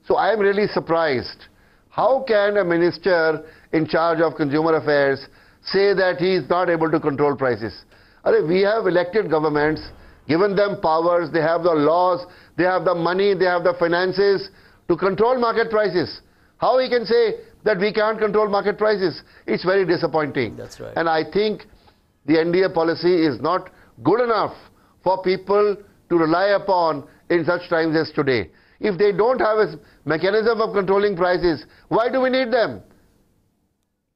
So I am really surprised. How can a minister in charge of consumer affairs say that he is not able to control prices? We have elected governments, given them powers, they have the laws, they have the money, they have the finances to control market prices. How he can say that we can't control market prices? It's very disappointing. That's right. And I think the NDA policy is not good enough for people to rely upon in such times as today. If they don't have a mechanism of controlling prices, why do we need them?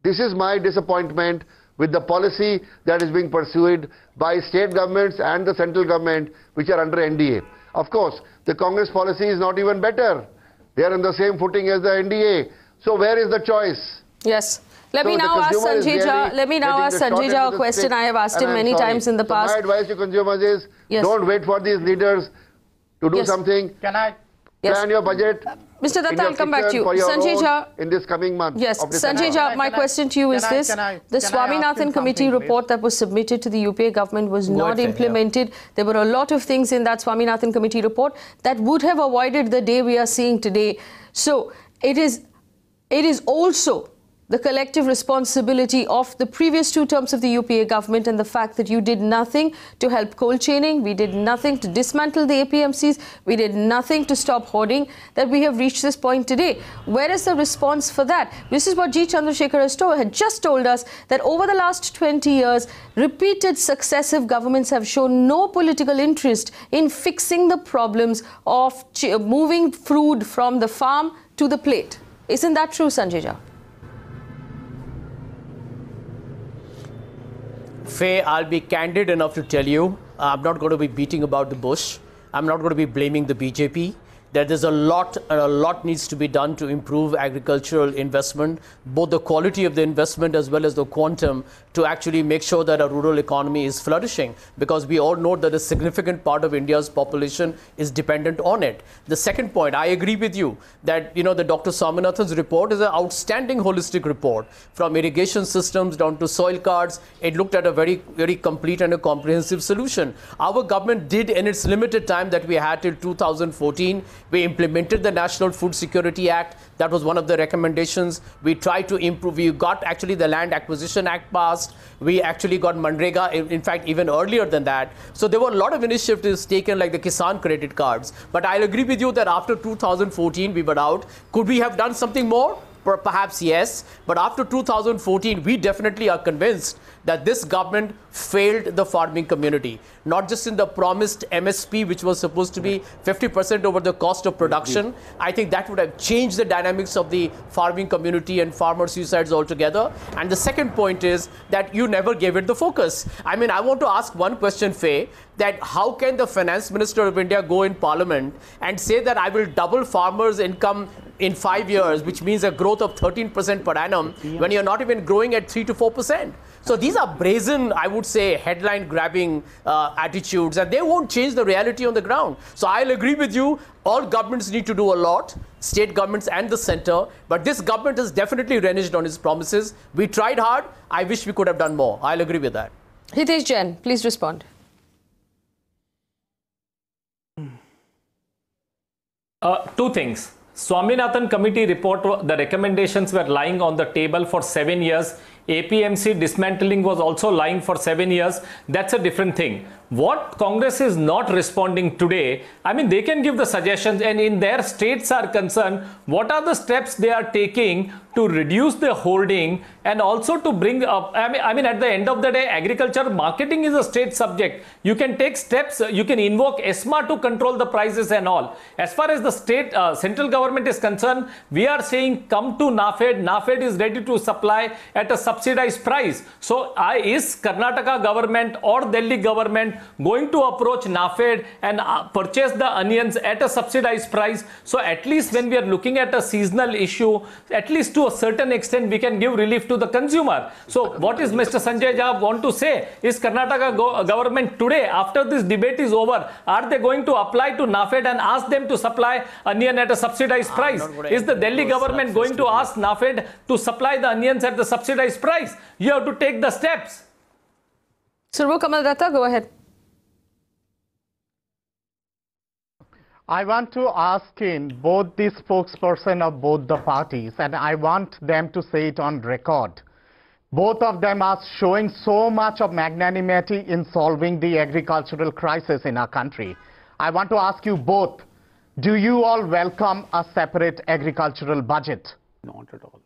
This is my disappointment with the policy that is being pursued by state governments and the central government, which are under NDA. Of course, the Congress policy is not even better. They are on the same footing as the NDA. So where is the choice? Yes. Let me now ask Sanjay Jha a question I have asked him many times in the past. My advice to consumers is don't wait for these leaders to do something. Can I? Plan your budget. Mr. Datta, I'll come back to you. Sanjay Jha, in this coming month. Yes, Sanjay Jha, my question to you is this. The Swaminathan Committee report that was submitted to the UPA government was not implemented. There were a lot of things in that Swaminathan Committee report that would have avoided the day we are seeing today. So it is also the collective responsibility of the previous 2 terms of the UPA government and the fact that you did nothing to help cold chaining, we did nothing to dismantle the APMCs, we did nothing to stop hoarding, that we have reached this point today. Where is the response for that? This is what G. Chandrasekhar had just told us, that over the last 20 years, repeated successive governments have shown no political interest in fixing the problems of moving food from the farm to the plate. Isn't that true, Sanjay Jha? Faye, I'll be candid enough to tell you, I'm not going to be beating about the bush. I'm not going to be blaming the BJP. There's a lot needs to be done to improve agricultural investment, both the quality of the investment as well as the quantum, to actually make sure that our rural economy is flourishing, because we all know that a significant part of India's population is dependent on it. The second point, I agree with you that, the Dr. Swaminathan's report is an outstanding holistic report, from irrigation systems down to soil cards. It looked at a very, very complete and a comprehensive solution. Our government did, in its limited time that we had till 2014, we implemented the National Food Security Act. That was one of the recommendations. We tried to improve. We got actually the Land Acquisition Act passed. We actually got Manrega, in fact, even earlier than that. So there were a lot of initiatives taken, like the Kisan credit cards. But I'll agree with you that after 2014, we were out. Could we have done something more? Perhaps yes. But after 2014, we definitely are convinced that this government failed the farming community, not just in the promised MSP, which was supposed to be 50% over the cost of production. I think that would have changed the dynamics of the farming community and farmer suicides altogether. And the second point is that you never gave it the focus. I mean, I want to ask one question, Faye, that how can the Finance Minister of India go in Parliament and say that I will double farmers' income in 5 years, which means a growth of 13% per annum, when you're not even growing at 3 to 4%. So these are brazen, I would say, headline-grabbing attitudes, and they won't change the reality on the ground. So I'll agree with you, all governments need to do a lot, state governments and the center, but this government has definitely reneged on its promises. We tried hard. I wish we could have done more. I'll agree with that. Hitesh Jain, please respond. Two things. Swaminathan committee report, the recommendations were lying on the table for 7 years. APMC dismantling was also lying for 7 years. That's a different thing. What Congress is not responding today, I mean, they can give the suggestions, and in their states are concerned, what are the steps they are taking to reduce the hoarding and also to bring up, I mean, at the end of the day, agriculture marketing is a state subject. You can take steps, you can invoke ESMA to control the prices and all. As far as the state, central government is concerned, we are saying come to NAFED. NAFED is ready to supply at a subsidized price. So is Karnataka government or Delhi government going to approach NAFED and purchase the onions at a subsidized price? So at least when we are looking at a seasonal issue, at least to a certain extent we can give relief to the consumer. So what is Mr. Sanjay Jha want to say? Is Karnataka government today, after this debate is over, are they going to apply to NAFED and ask them to supply onion at a subsidized price? Is the Delhi government going to ask NAFED to supply the onions at the subsidized price? You have to take the steps. Survo Kamal Datta, go ahead. I want to ask in both the spokesperson of both the parties, and I want them to say it on record. Both of them are showing so much of magnanimity in solving the agricultural crisis in our country. I want to ask you both, do you all welcome a separate agricultural budget? Not at all.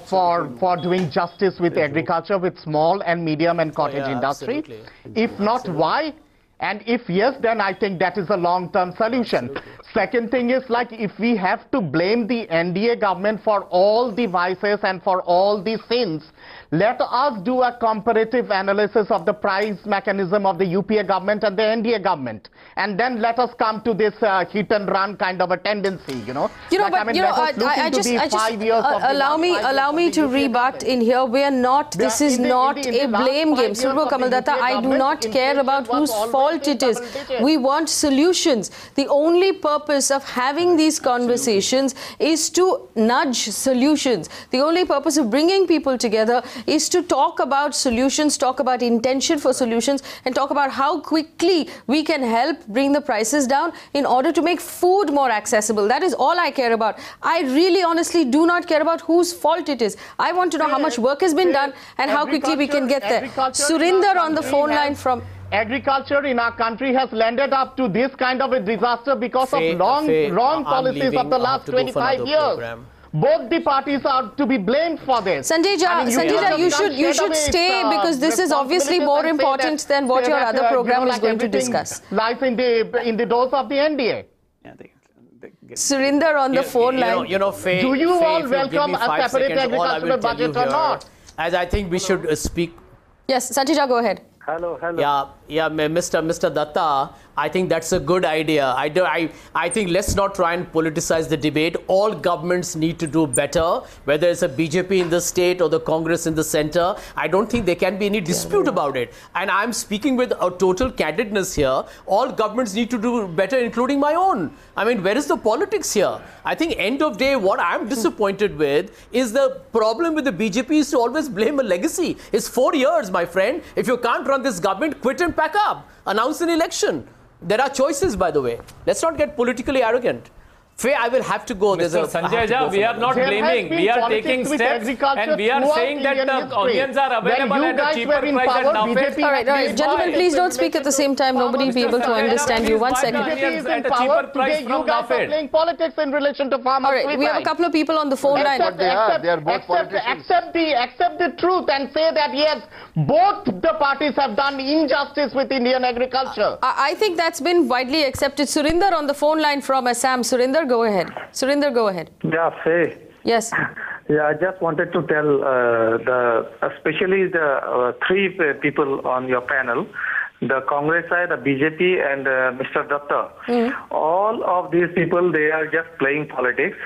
for doing justice with agriculture, with small and medium and cottage industry? Absolutely. If not, why? And if yes, then I think that is a long-term solution. Second thing is, like, if we have to blame the NDA government for all the vices and for all the sins, let us do a comparative analysis of the price mechanism of the UPA government and the NDA government. And then let us come to this hit and run kind of a tendency, you know. Allow me to rebut in here. We are not, this is not a blame game. Survo Kamal Datta, I do not care about whose fault fault it is. We want solutions. The only purpose of having these conversations is to nudge solutions. The only purpose of bringing people together is to talk about solutions, talk about intention for solutions, and talk about how quickly we can help bring the prices down in order to make food more accessible. That is all I care about. I really honestly do not care about whose fault it is. I want to know how much work has been done and how quickly we can get there. Surinder on the phone line from... Agriculture in our country has landed up to this kind of a disaster because of wrong policies of the last 25 years. Both the parties are to be blamed for this. Sanjay Jha, you should stay because this is obviously more important than what your other program is going to discuss. Lies in the doors of the NDA. Surinder on the phone line. Faye, do you all welcome a separate agricultural budget or not? As I think we should speak. Yes, Sanjay Jha, go ahead. Hello. Yeah, Mr. Datta, I think that's a good idea. I think let's not try and politicize the debate. All governments need to do better, whether it's a BJP in the state or the Congress in the center. I don't think there can be any dispute about it. And I'm speaking with a total candidness here. All governments need to do better, including my own. I mean, where is the politics here? I think end of day, what I'm disappointed with is the problem with the BJP is to always blame a legacy. It's 4 years, my friend. If you can't run this government, quit and pack up. Announce an election. There are choices, by the way. Let's not get politically arrogant. Faye, I will have to go. Mr. Sanjay Jha, we are not blaming. We are taking steps and we are saying that the onions are available at a cheaper price and now all right. Gentlemen, please don't speak at the same time. Nobody will be able to understand you. 1 second. At a cheaper price from you guys are playing politics in relation to farmers. All right, we have a couple of people on the phone line. They are both politicians. Accept the truth and say that yes, both the parties have done injustice with Indian agriculture. I think that's been widely accepted. Surinder on the phone line from Assam. Surinder, go ahead. Surinder, go ahead. Yeah, Faye. Yes. Yeah, I just wanted to tell, especially the three people on your panel, the Congress side, the BJP, and Mr. Datta. All of these people, they are just playing politics.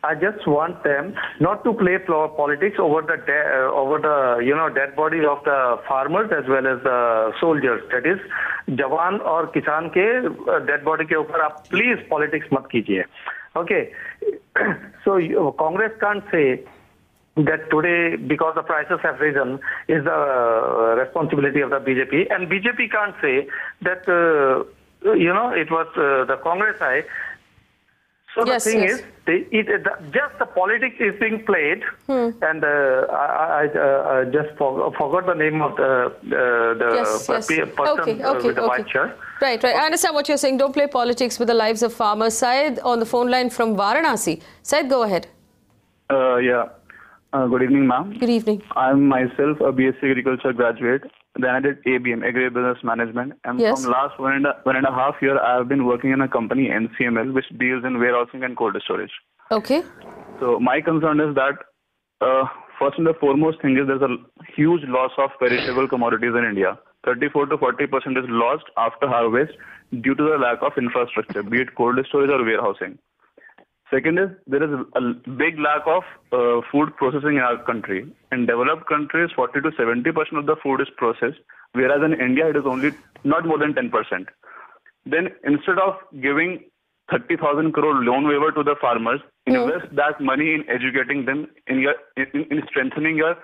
I just want them not to play politics over the dead bodies of the farmers as well as the soldiers. That is, Jawan or Kisan ke dead body ke upar aap please politics mat kijiye. Okay, so Congress can't say that today, because the prices have risen, is the responsibility of the BJP, and BJP can't say that it was the Congress side. So the thing is, just the politics is being played, and I just forgot the name of the person with the white shirt. Right. I understand what you're saying. Don't play politics with the lives of farmers. Syed on the phone line from Varanasi. Syed, go ahead. Good evening, ma'am. Good evening. I'm myself a BSc Agriculture graduate. Then I did ABM, Agri Business Management. And from last one and a half year, I have been working in a company, NCML, which deals in warehousing and cold storage. Okay. So my concern is that, first and the foremost thing is there's a huge loss of perishable commodities in India. 34 to 40% is lost after harvest due to the lack of infrastructure, be it cold storage or warehousing. Second is there is a big lack of food processing in our country. In developed countries, 40 to 70% of the food is processed, whereas in India it is only not more than 10%. Then instead of giving 30,000 crore loan waiver to the farmers, invest that money in educating them, in strengthening your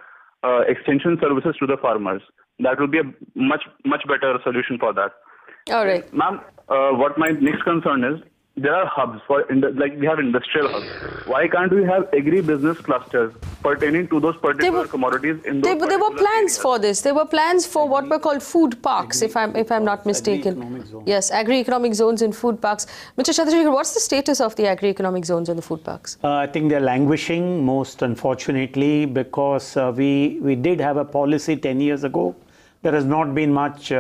extension services to the farmers. That will be a much better solution for that. All right. Ma'am, what my next concern is, there are hubs like we have industrial hubs. Why can't we have agri-business clusters pertaining to those particular commodities? There were plans for this. There were plans for what were called food parks, if I'm not mistaken. Yes, agri-economic zones and food parks. Mr. Chandrasekhar, what's the status of the agri-economic zones and the food parks? I think they're languishing, most unfortunately, because we did have a policy 10 years ago. There has not been much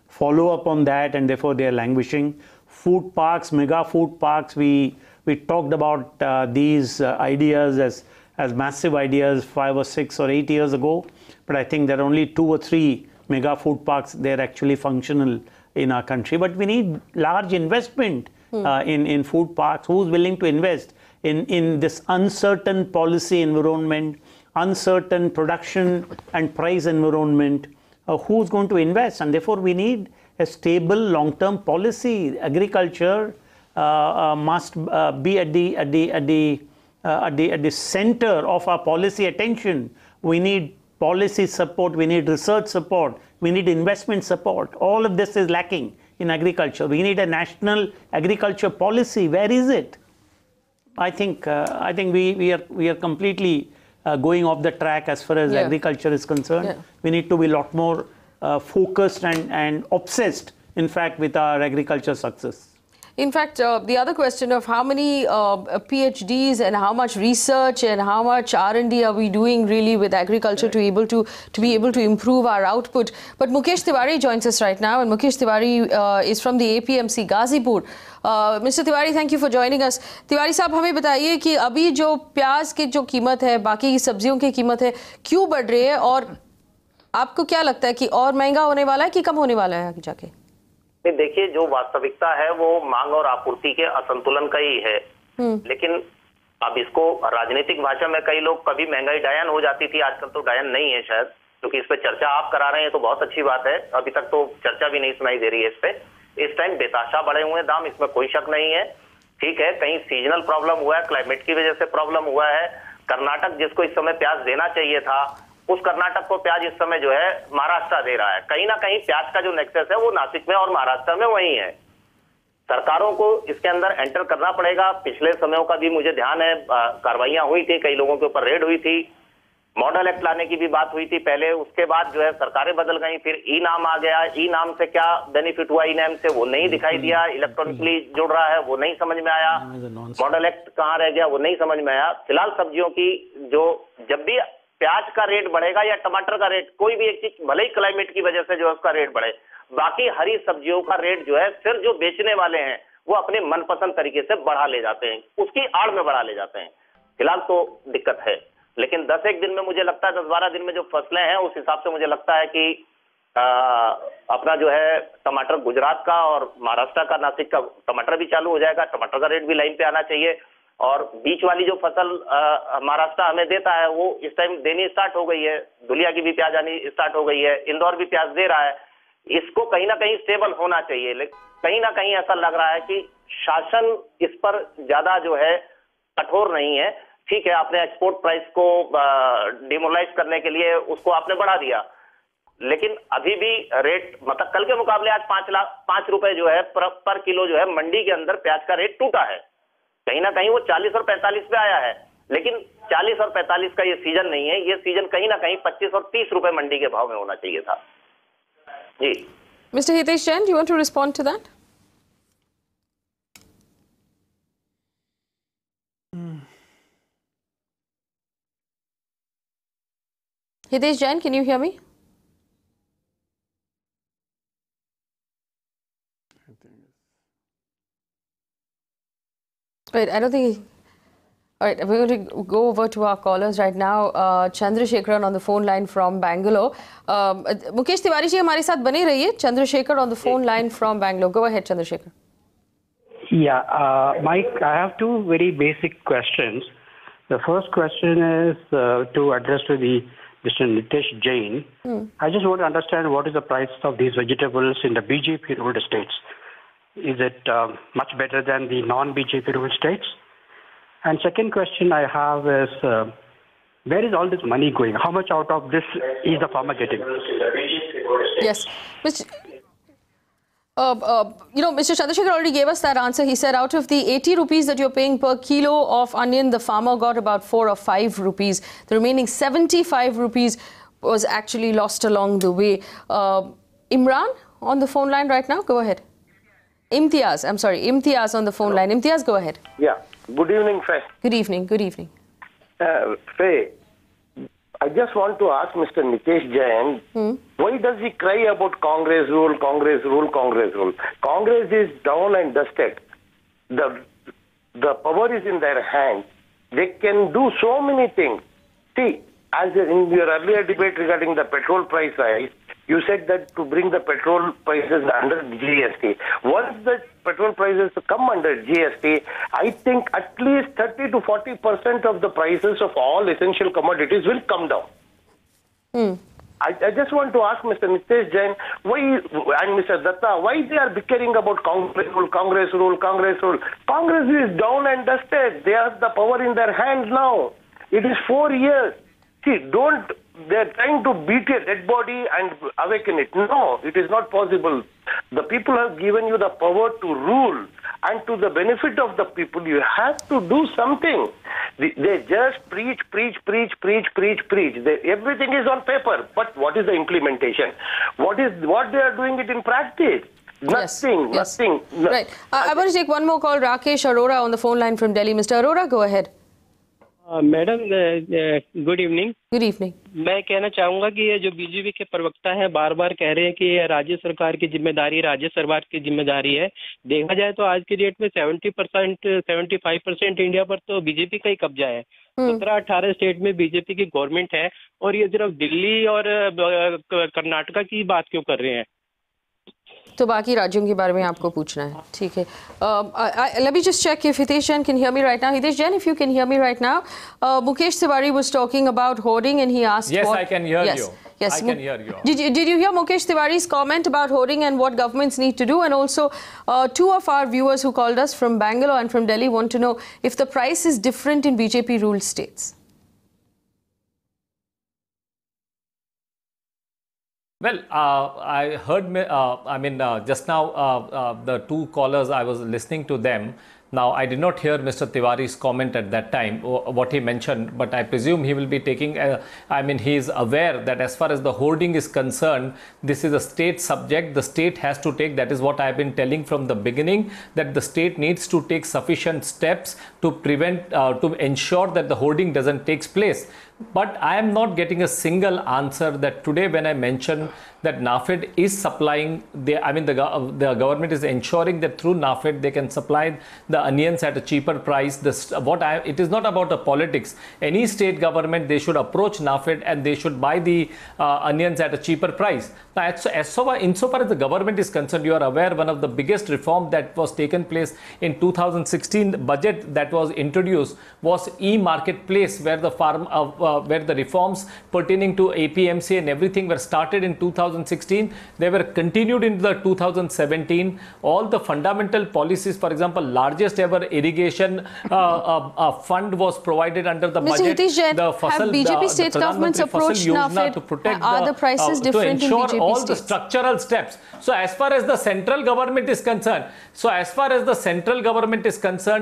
follow-up on that, and therefore they are languishing. Food parks, mega food parks, we talked about these ideas as massive ideas 5 or 6 or 8 years ago, but I think there are only 2 or 3 mega food parks. They're actually functional in our country, but we need large investment in food parks. Who's willing to invest in this uncertain policy environment, uncertain production and price environment? Who's going to invest? And therefore we need a stable long-term policy. Agriculture must be at the center of our policy attention. We need policy support, we need research support, we need investment support. All of this is lacking in agriculture. We need a national agriculture policy. Where is it? I think we are completely going off the track as far as agriculture is concerned. We need to be a lot more focused and obsessed, in fact, with our agriculture success. In fact, the other question of how many PhDs and how much research and how much R&D are we doing really with agriculture to be able to improve our output. But Mukesh Tiwari joins us right now, and Mukesh Tiwari is from the APMC Ghazipur. Mr. Tiwari, thank you for joining us. Tiwari साहब, हमें बताइए कि अभी जो प्याज की जो कीमत है, बाकी की सब्जियों की कीमत है, क्यों बढ़ रही है, और आपको क्या लगता है कि और महंगा होने वाला है कि कम होने वाला है आगे जाके? देखिए, जो वास्तविकता है वो मांग और आपूर्ति के असंतुलन का ही है। लेकिन अब इसको राजनीतिक भाषा में कई लोग, कभी महंगाई डायन हो जाती थी, आजकल तो डायन नहीं है शायद, क्योंकि इस पे चर्चा आप करा रहे हैं तो बहुत अच्छी बात है। अभी तक तो चर्चा भी नहीं सुनाई दे रही है इस पे। इस टाइम बेताशा बढ़े हुए हैं दाम, इसमें कोई शक नहीं है। ठीक है, कहीं सीजनल प्रॉब्लम हुआ है, क्लाइमेट की वजह से प्रॉब्लम हुआ है। कर्नाटक जिसको इस समय प्याज देना चाहिए था, उस कर्नाटक को प्याज इस समय जो है महाराष्ट्र दे रहा है। कहीं ना कहीं प्याज का जो नेक्सस है वो नासिक में और महाराष्ट्र में वही है। सरकारों को इसके अंदर एंटर करना पड़ेगा। पिछले समयों का भी मुझे ध्यान है, कार्रवाइयां हुई थी, कई लोगों के ऊपर रेड हुई थी, मॉडल एक्ट लाने की भी बात हुई थी पहले। उसके बाद जो है सरकारें बदल गई, फिर ई नाम आ गया। ई नाम से क्या बेनिफिट हुआ, ई नाम से वो नहीं दिखाई दिया। इलेक्ट्रॉनिकली जुड़ रहा है, वो नहीं समझ में आया। मॉडल एक्ट कहाँ रह गया, वो नहीं समझ में आया। फिलहाल सब्जियों की जो, जब भी प्याज का रेट बढ़ेगा या टमाटर का रेट, कोई भी एक चीज भले ही क्लाइमेट की वजह से जो है उसका रेट बढ़े, बाकी हरी सब्जियों का रेट जो है फिर जो बेचने वाले हैं वो अपने मनपसंद तरीके से बढ़ा ले जाते हैं, उसकी आड़ में बढ़ा ले जाते हैं। फिलहाल तो दिक्कत है, लेकिन 10-1 दिन में मुझे लगता है, 10-12 दिन में जो फसलें हैं उस हिसाब से मुझे लगता है कि अपना जो है टमाटर गुजरात का और महाराष्ट्र का, नासिक का टमाटर भी चालू हो जाएगा। टमाटर का रेट भी लाइन पे आना चाहिए। और बीच वाली जो फसल महाराष्ट्र हमें देता है वो इस टाइम देनी स्टार्ट हो गई है। धुलिया की भी प्याज आनी स्टार्ट हो गई है, इंदौर भी प्याज दे रहा है। इसको कहीं ना कहीं स्टेबल होना चाहिए, लेकिन कहीं ना कहीं ऐसा लग रहा है कि शासन इस पर ज्यादा जो है कठोर नहीं है। ठीक है, आपने एक्सपोर्ट प्राइस को डिमोलाइज करने के लिए उसको आपने बढ़ा दिया, लेकिन अभी भी रेट, मतलब कल के मुकाबले आज 5 रुपए जो है पर किलो जो है मंडी के अंदर प्याज का रेट टूटा है। कहीं ना कहीं वो 40 और 45 पे आया है, लेकिन 40 और 45 का ये सीजन नहीं है। ये सीजन कहीं ना कहीं 25 और 30 रुपए मंडी के भाव में होना चाहिए था। जी mister Hitesh Jain, you want to respond to that? Hitesh Jain, can you hear me? Wait, I don't think. All right, we're going to go over to our callers right now. Chandrasekharan on the phone line from Bangalore. Mukesh Tiwari ji हमारे साथ बने रहिए. Chandrasekhar on the phone line from Bangalore. Go ahead, Chandrasekhar. Yeah, Mike, I have two very basic questions. The first question is to address to the Mr. Hitesh Jain. I just want to understand what is the price of these vegetables in the BJP ruled states. Is it much better than the non-BJP ruled states? And second question I have is, where is all this money going? How much out of this is the farmer getting? Yes. Mr. Mr. Chandrasekhar already gave us that answer. He said out of the 80 rupees that you're paying per kilo of onion, the farmer got about 4 or 5 rupees. The remaining 75 rupees was actually lost along the way. Imran on the phone line right now. Go ahead. Imtiaz, I'm sorry. Imtiaz on the phone line. Imtiaz, go ahead. Yeah. Good evening, Faye. Good evening. Good evening. Faye, I just want to ask Mr. Hitesh Jain, why does he cry about Congress rule, Congress rule, Congress rule? Congress is down and dusted. The power is in their hands. They can do so many things. See, as in your earlier debate regarding the petrol price rise, you said that to bring the petrol prices under GST. Once the petrol prices come under GST, I think at least 30 to 40% of the prices of all essential commodities will come down. I just want to ask Mr. Nitesh Jain why and Mr. Datta why they are bickering about Congress rule, Congress rule, Congress rule. Congress is down and dusted. They have the power in their hands now. It is 4 years. See, they're trying to beat a dead body and awaken it. No, it is not possible. The people have given you the power to rule, and to the benefit of the people, you have to do something. They just preach. Everything is on paper, but what is the implementation? What they are doing it in practice? Nothing. Right. I want to take one more call. Rakesh Arora on the phone line from Delhi. Mr. Arora, go ahead. Madam good evening. Good evening. मैं कहना चाहूंगा कि ये जो BJP के प्रवक्ता हैं बार बार कह रहे हैं कि ये राज्य सरकार की जिम्मेदारी, राज्य सरकार की जिम्मेदारी है। देखा जाए तो आज की डेट में 70% 75% इंडिया पर तो बीजेपी का ही कब्जा है। 17-18 स्टेट में बीजेपी की गवर्नमेंट है और ये सिर्फ दिल्ली और कर्नाटका की बात क्यों कर रहे हैं? तो बाकी राज्यों के बारे में आपको पूछना है, ठीक है। Let me just check if Hitesh Jain can hear me right now. Hitesh Jain, if you can hear me right now. Mukesh Tiwari was talking about hoarding and he asked yes, what... I can hear you. Yes, I can hear you. Did you hear Mukesh Tiwari's comment about hoarding and what governments need to do? And also, two of our viewers who called us from Bangalore and from Delhi want to know if the price is different in BJP-ruled states. Well, I heard, just now the two callers, I was listening to them. Now, I did not hear Mr. Tiwari's comment at that time, what he mentioned, but I presume he will be taking, he is aware that as far as the hoarding is concerned, this is a state subject. The state has to take, that is what I have been telling from the beginning, that the state needs to take sufficient steps to prevent, to ensure that the hoarding doesn't take place. But I am not getting a single answer that today when I mention that NAFED is supplying, the government is ensuring that through NAFED they can supply the onions at a cheaper price. It is not about the politics. Any state government, they should approach NAFED and they should buy the onions at a cheaper price. Now, insofar as the government is concerned, you are aware one of the biggest reform that was taken place in 2016 budget that was introduced was e-marketplace, where the reforms pertaining to APMC and everything were started in 2016. They were continued into the 2017. All the fundamental policies, for example, largest ever irrigation fund was provided under the budget. Mr. Hitesh Jain, have BJP state governments approached NAFED? To protect are the prices different to ensure in BJP all states? the structural steps. So as far as the central government is concerned,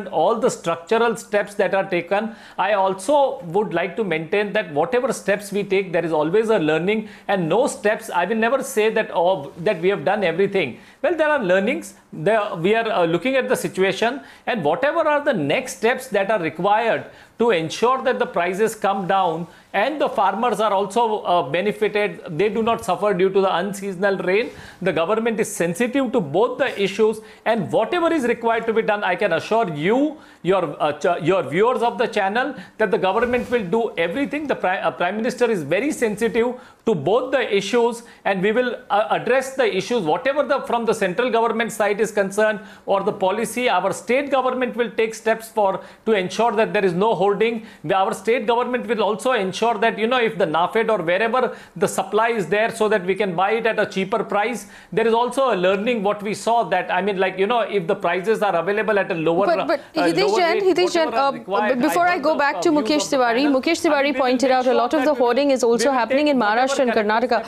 all the structural steps that are taken, I also would like to maintain that whatever steps we take, there is always a learning, and no steps, I will never say that that we have done everything. Well, there are learnings. We are looking at the situation, and whatever are the next steps that are required to ensure that the prices come down and the farmers are also benefited, they do not suffer due to the unseasonal rain. The government is sensitive to both the issues, and whatever is required to be done, I can assure you, your viewers of the channel, that the government will do everything. The Prime Minister is very sensitive to both the issues, and we will address the issues, whatever from the central government side is concerned or the policy. Our state government will take steps to ensure that there is no hoarding. Our state government will also ensure that, if the NAFED or wherever the supply is there, so that we can buy it at a cheaper price. There is also a learning what we saw that, if the prices are available at a lower But Hitesh Jain, before I go back to Mukesh Tiwari pointed out a lot of the hoarding is also happening in Maharashtra and Karnataka.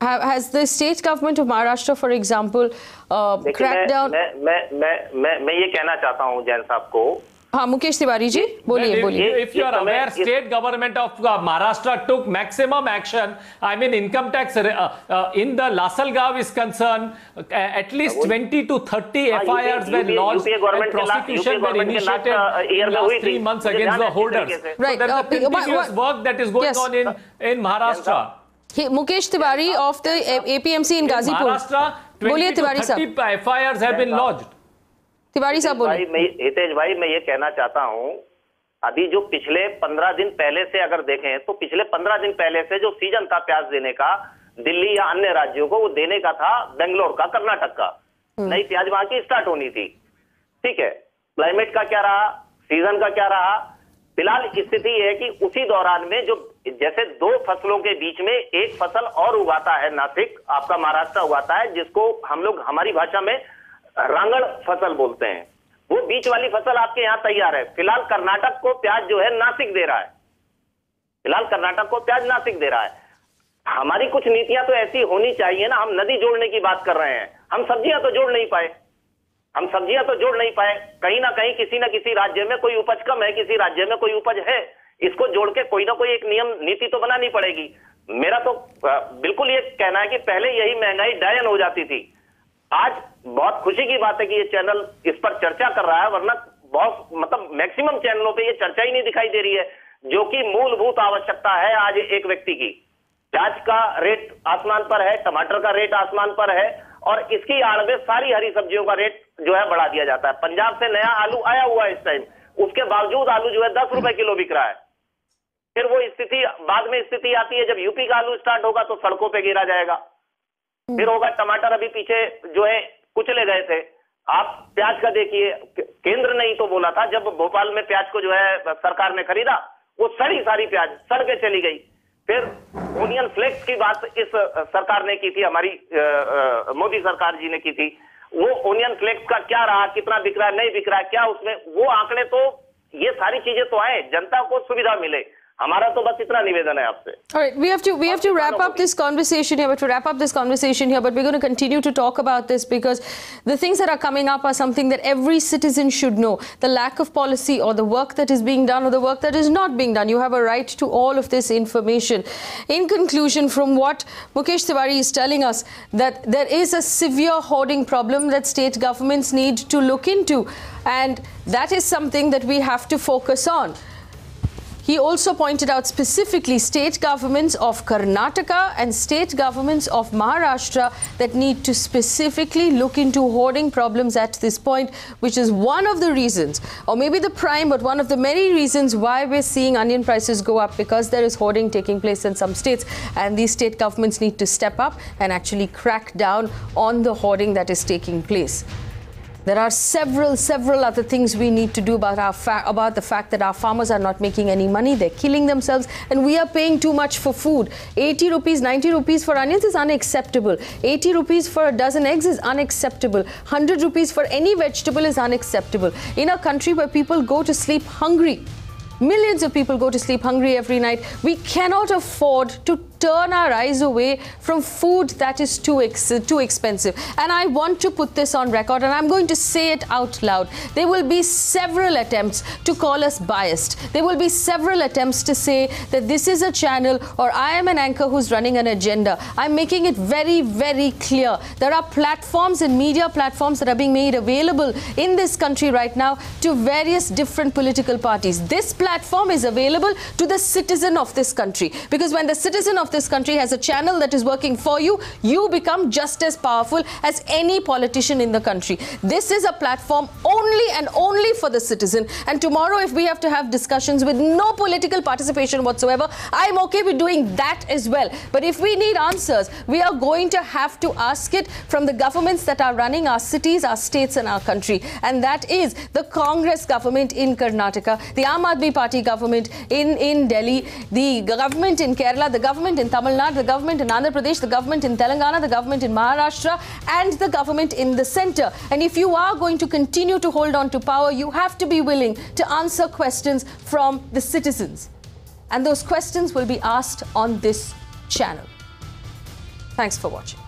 Has the state government of Maharashtra, for example, cracked down? मैं ये कहना चाहता हूँ जैन साहब को. हाँ, मुकेश तिवारी जी, बोलिए. If you are aware, state government of Maharashtra took maximum action. Income tax in the Lasalgaon is concerned, at least 20 to 30 FIRs were lodged and prosecution were initiated in the last 3 months against the holders. Right. So there is a continuous work that is going on in Maharashtra. Mukesh Tiwari of the APMC in Ghazipur. Maharashtra, 20 to 30 FIRs have been lodged. Tiwari साहब बोलिए. हितेश भाई, मैं ये कहना चाहता हूँ, अभी जो पिछले 15 दिन पहले से अगर देखें तो पिछले 15 दिन पहले से जो सीजन था प्याज देने का दिल्ली या अन्य राज्यों को, वो देने का था बेंगलोर का, कर्नाटक का. नई प्याज वहां की स्टार्ट होनी थी. ठीक है, क्लाइमेट का क्या रहा, सीजन का क्या रहा, फिलहाल स्थिति है कि उसी दौरान में जो जैसे दो फसलों के बीच में एक फसल और उगाता है नासिक, आपका महाराष्ट्र उगाता है, जिसको हम लोग हमारी भाषा में रांगड़ फसल बोलते हैं। वो बीच वाली फसल आपके यहाँ तैयार है। फिलहाल कर्नाटक को प्याज जो है नासिक दे रहा है, फिलहाल कर्नाटक को प्याज नासिक दे रहा है। हमारी कुछ नीतियां तो ऐसी होनी चाहिए ना। हम नदी जोड़ने की बात कर रहे हैं, हम सब्जियां तो जोड़ नहीं पाए, हम सब्जियां तो जोड़ नहीं पाए। कहीं ना कहीं किसी ना किसी राज्य में कोई उपज कम है, किसी राज्य में कोई उपज है, इसको जोड़ के कोई ना कोई एक नियम नीति तो बनानी पड़ेगी। मेरा तो बिल्कुल ये कहना है कि पहले यही महंगाई डायन हो जाती थी। आज बहुत खुशी की बात है कि ये चैनल इस पर चर्चा कर रहा है, वरना बहुत मतलब मैक्सिमम चैनलों पे ये चर्चा ही नहीं दिखाई दे रही है, जो कि मूलभूत आवश्यकता है आज एक व्यक्ति की। प्याज का रेट आसमान पर है, टमाटर का रेट आसमान पर है, और इसकी आड़ में सारी हरी सब्जियों का रेट जो है बढ़ा दिया जाता है। पंजाब से नया आलू आया हुआ है इस टाइम, उसके बावजूद आलू जो है 10 रुपए किलो बिक रहा है। फिर वो स्थिति बाद में स्थिति आती है जब यूपी का आलू स्टार्ट होगा तो सड़कों पे गिरा जाएगा। फिर होगा टमाटर, अभी पीछे जो है कुचले गए थे। आप प्याज का देखिए, केंद्र ने ही तो बोला था जब भोपाल में प्याज को जो है सरकार ने खरीदा, वो सड़ी सारी प्याज सड़ के चली गई। फिर ओनियन फ्लेक्स की बात इस सरकार ने की थी, हमारी मोदी सरकार जी ने की थी। वो ओनियन फ्लेक्स का क्या रहा, कितना बिक रहा है, नहीं बिक रहा है, क्या उसमें वो आंकड़े, तो ये सारी चीजें तो आए, जनता को सुविधा मिले। हमारा तो बस इतना निवेदन है आपसे। All right, we have to wrap up this conversation here, but we're going to continue to talk about this because the things that are coming up are something that every citizen should know. The lack of policy or the work that is being done or the work that is not being done. You have a right to all of this information. In conclusion, from what Mukesh Tiwari is telling us, that there is a severe hoarding problem that state governments need to look into, and that is something that we have to focus on. He also pointed out specifically state governments of Karnataka and state governments of Maharashtra that need to specifically look into hoarding problems at this point, which is one of the reasons, or maybe the prime, but one of the many reasons why we're seeing onion prices go up, because there is hoarding taking place in some states, and these state governments need to step up and actually crack down on the hoarding that is taking place. There are several other things we need to do about the fact that our farmers are not making any money. They're killing themselves, and we are paying too much for food. 80 rupees, 90 rupees for onions is unacceptable. 80 rupees for a dozen eggs is unacceptable. 100 rupees for any vegetable is unacceptable. In a country where people go to sleep hungry, millions of people go to sleep hungry every night, we cannot afford to turn our eyes away from food that is too expensive. And I want to put this on record, and I'm going to say it out loud. There will be several attempts to call us biased. There will be several attempts to say that this is a channel, or I am an anchor who's running an agenda. I'm making it very, very clear. There are platforms and media platforms that are being made available in this country right now to various different political parties. This platform is available to the citizen of this country, because when the citizen of this country has a channel that is working for you, you become just as powerful as any politician in the country. This is a platform only and only for the citizen, and tomorrow if we have to have discussions with no political participation whatsoever, I'm okay with doing that as well. But if we need answers, we are going to have to ask it from the governments that are running our cities, our states and our country, and that is the Congress government in Karnataka, the Aam Aadmi Party government in Delhi, the government in Kerala, the government in Tamil Nadu, the government in Andhra Pradesh, the government in Telangana, the government in Maharashtra, and the government in the center. And if you are going to continue to hold on to power, you have to be willing to answer questions from the citizens. And those questions will be asked on this channel. Thanks for watching.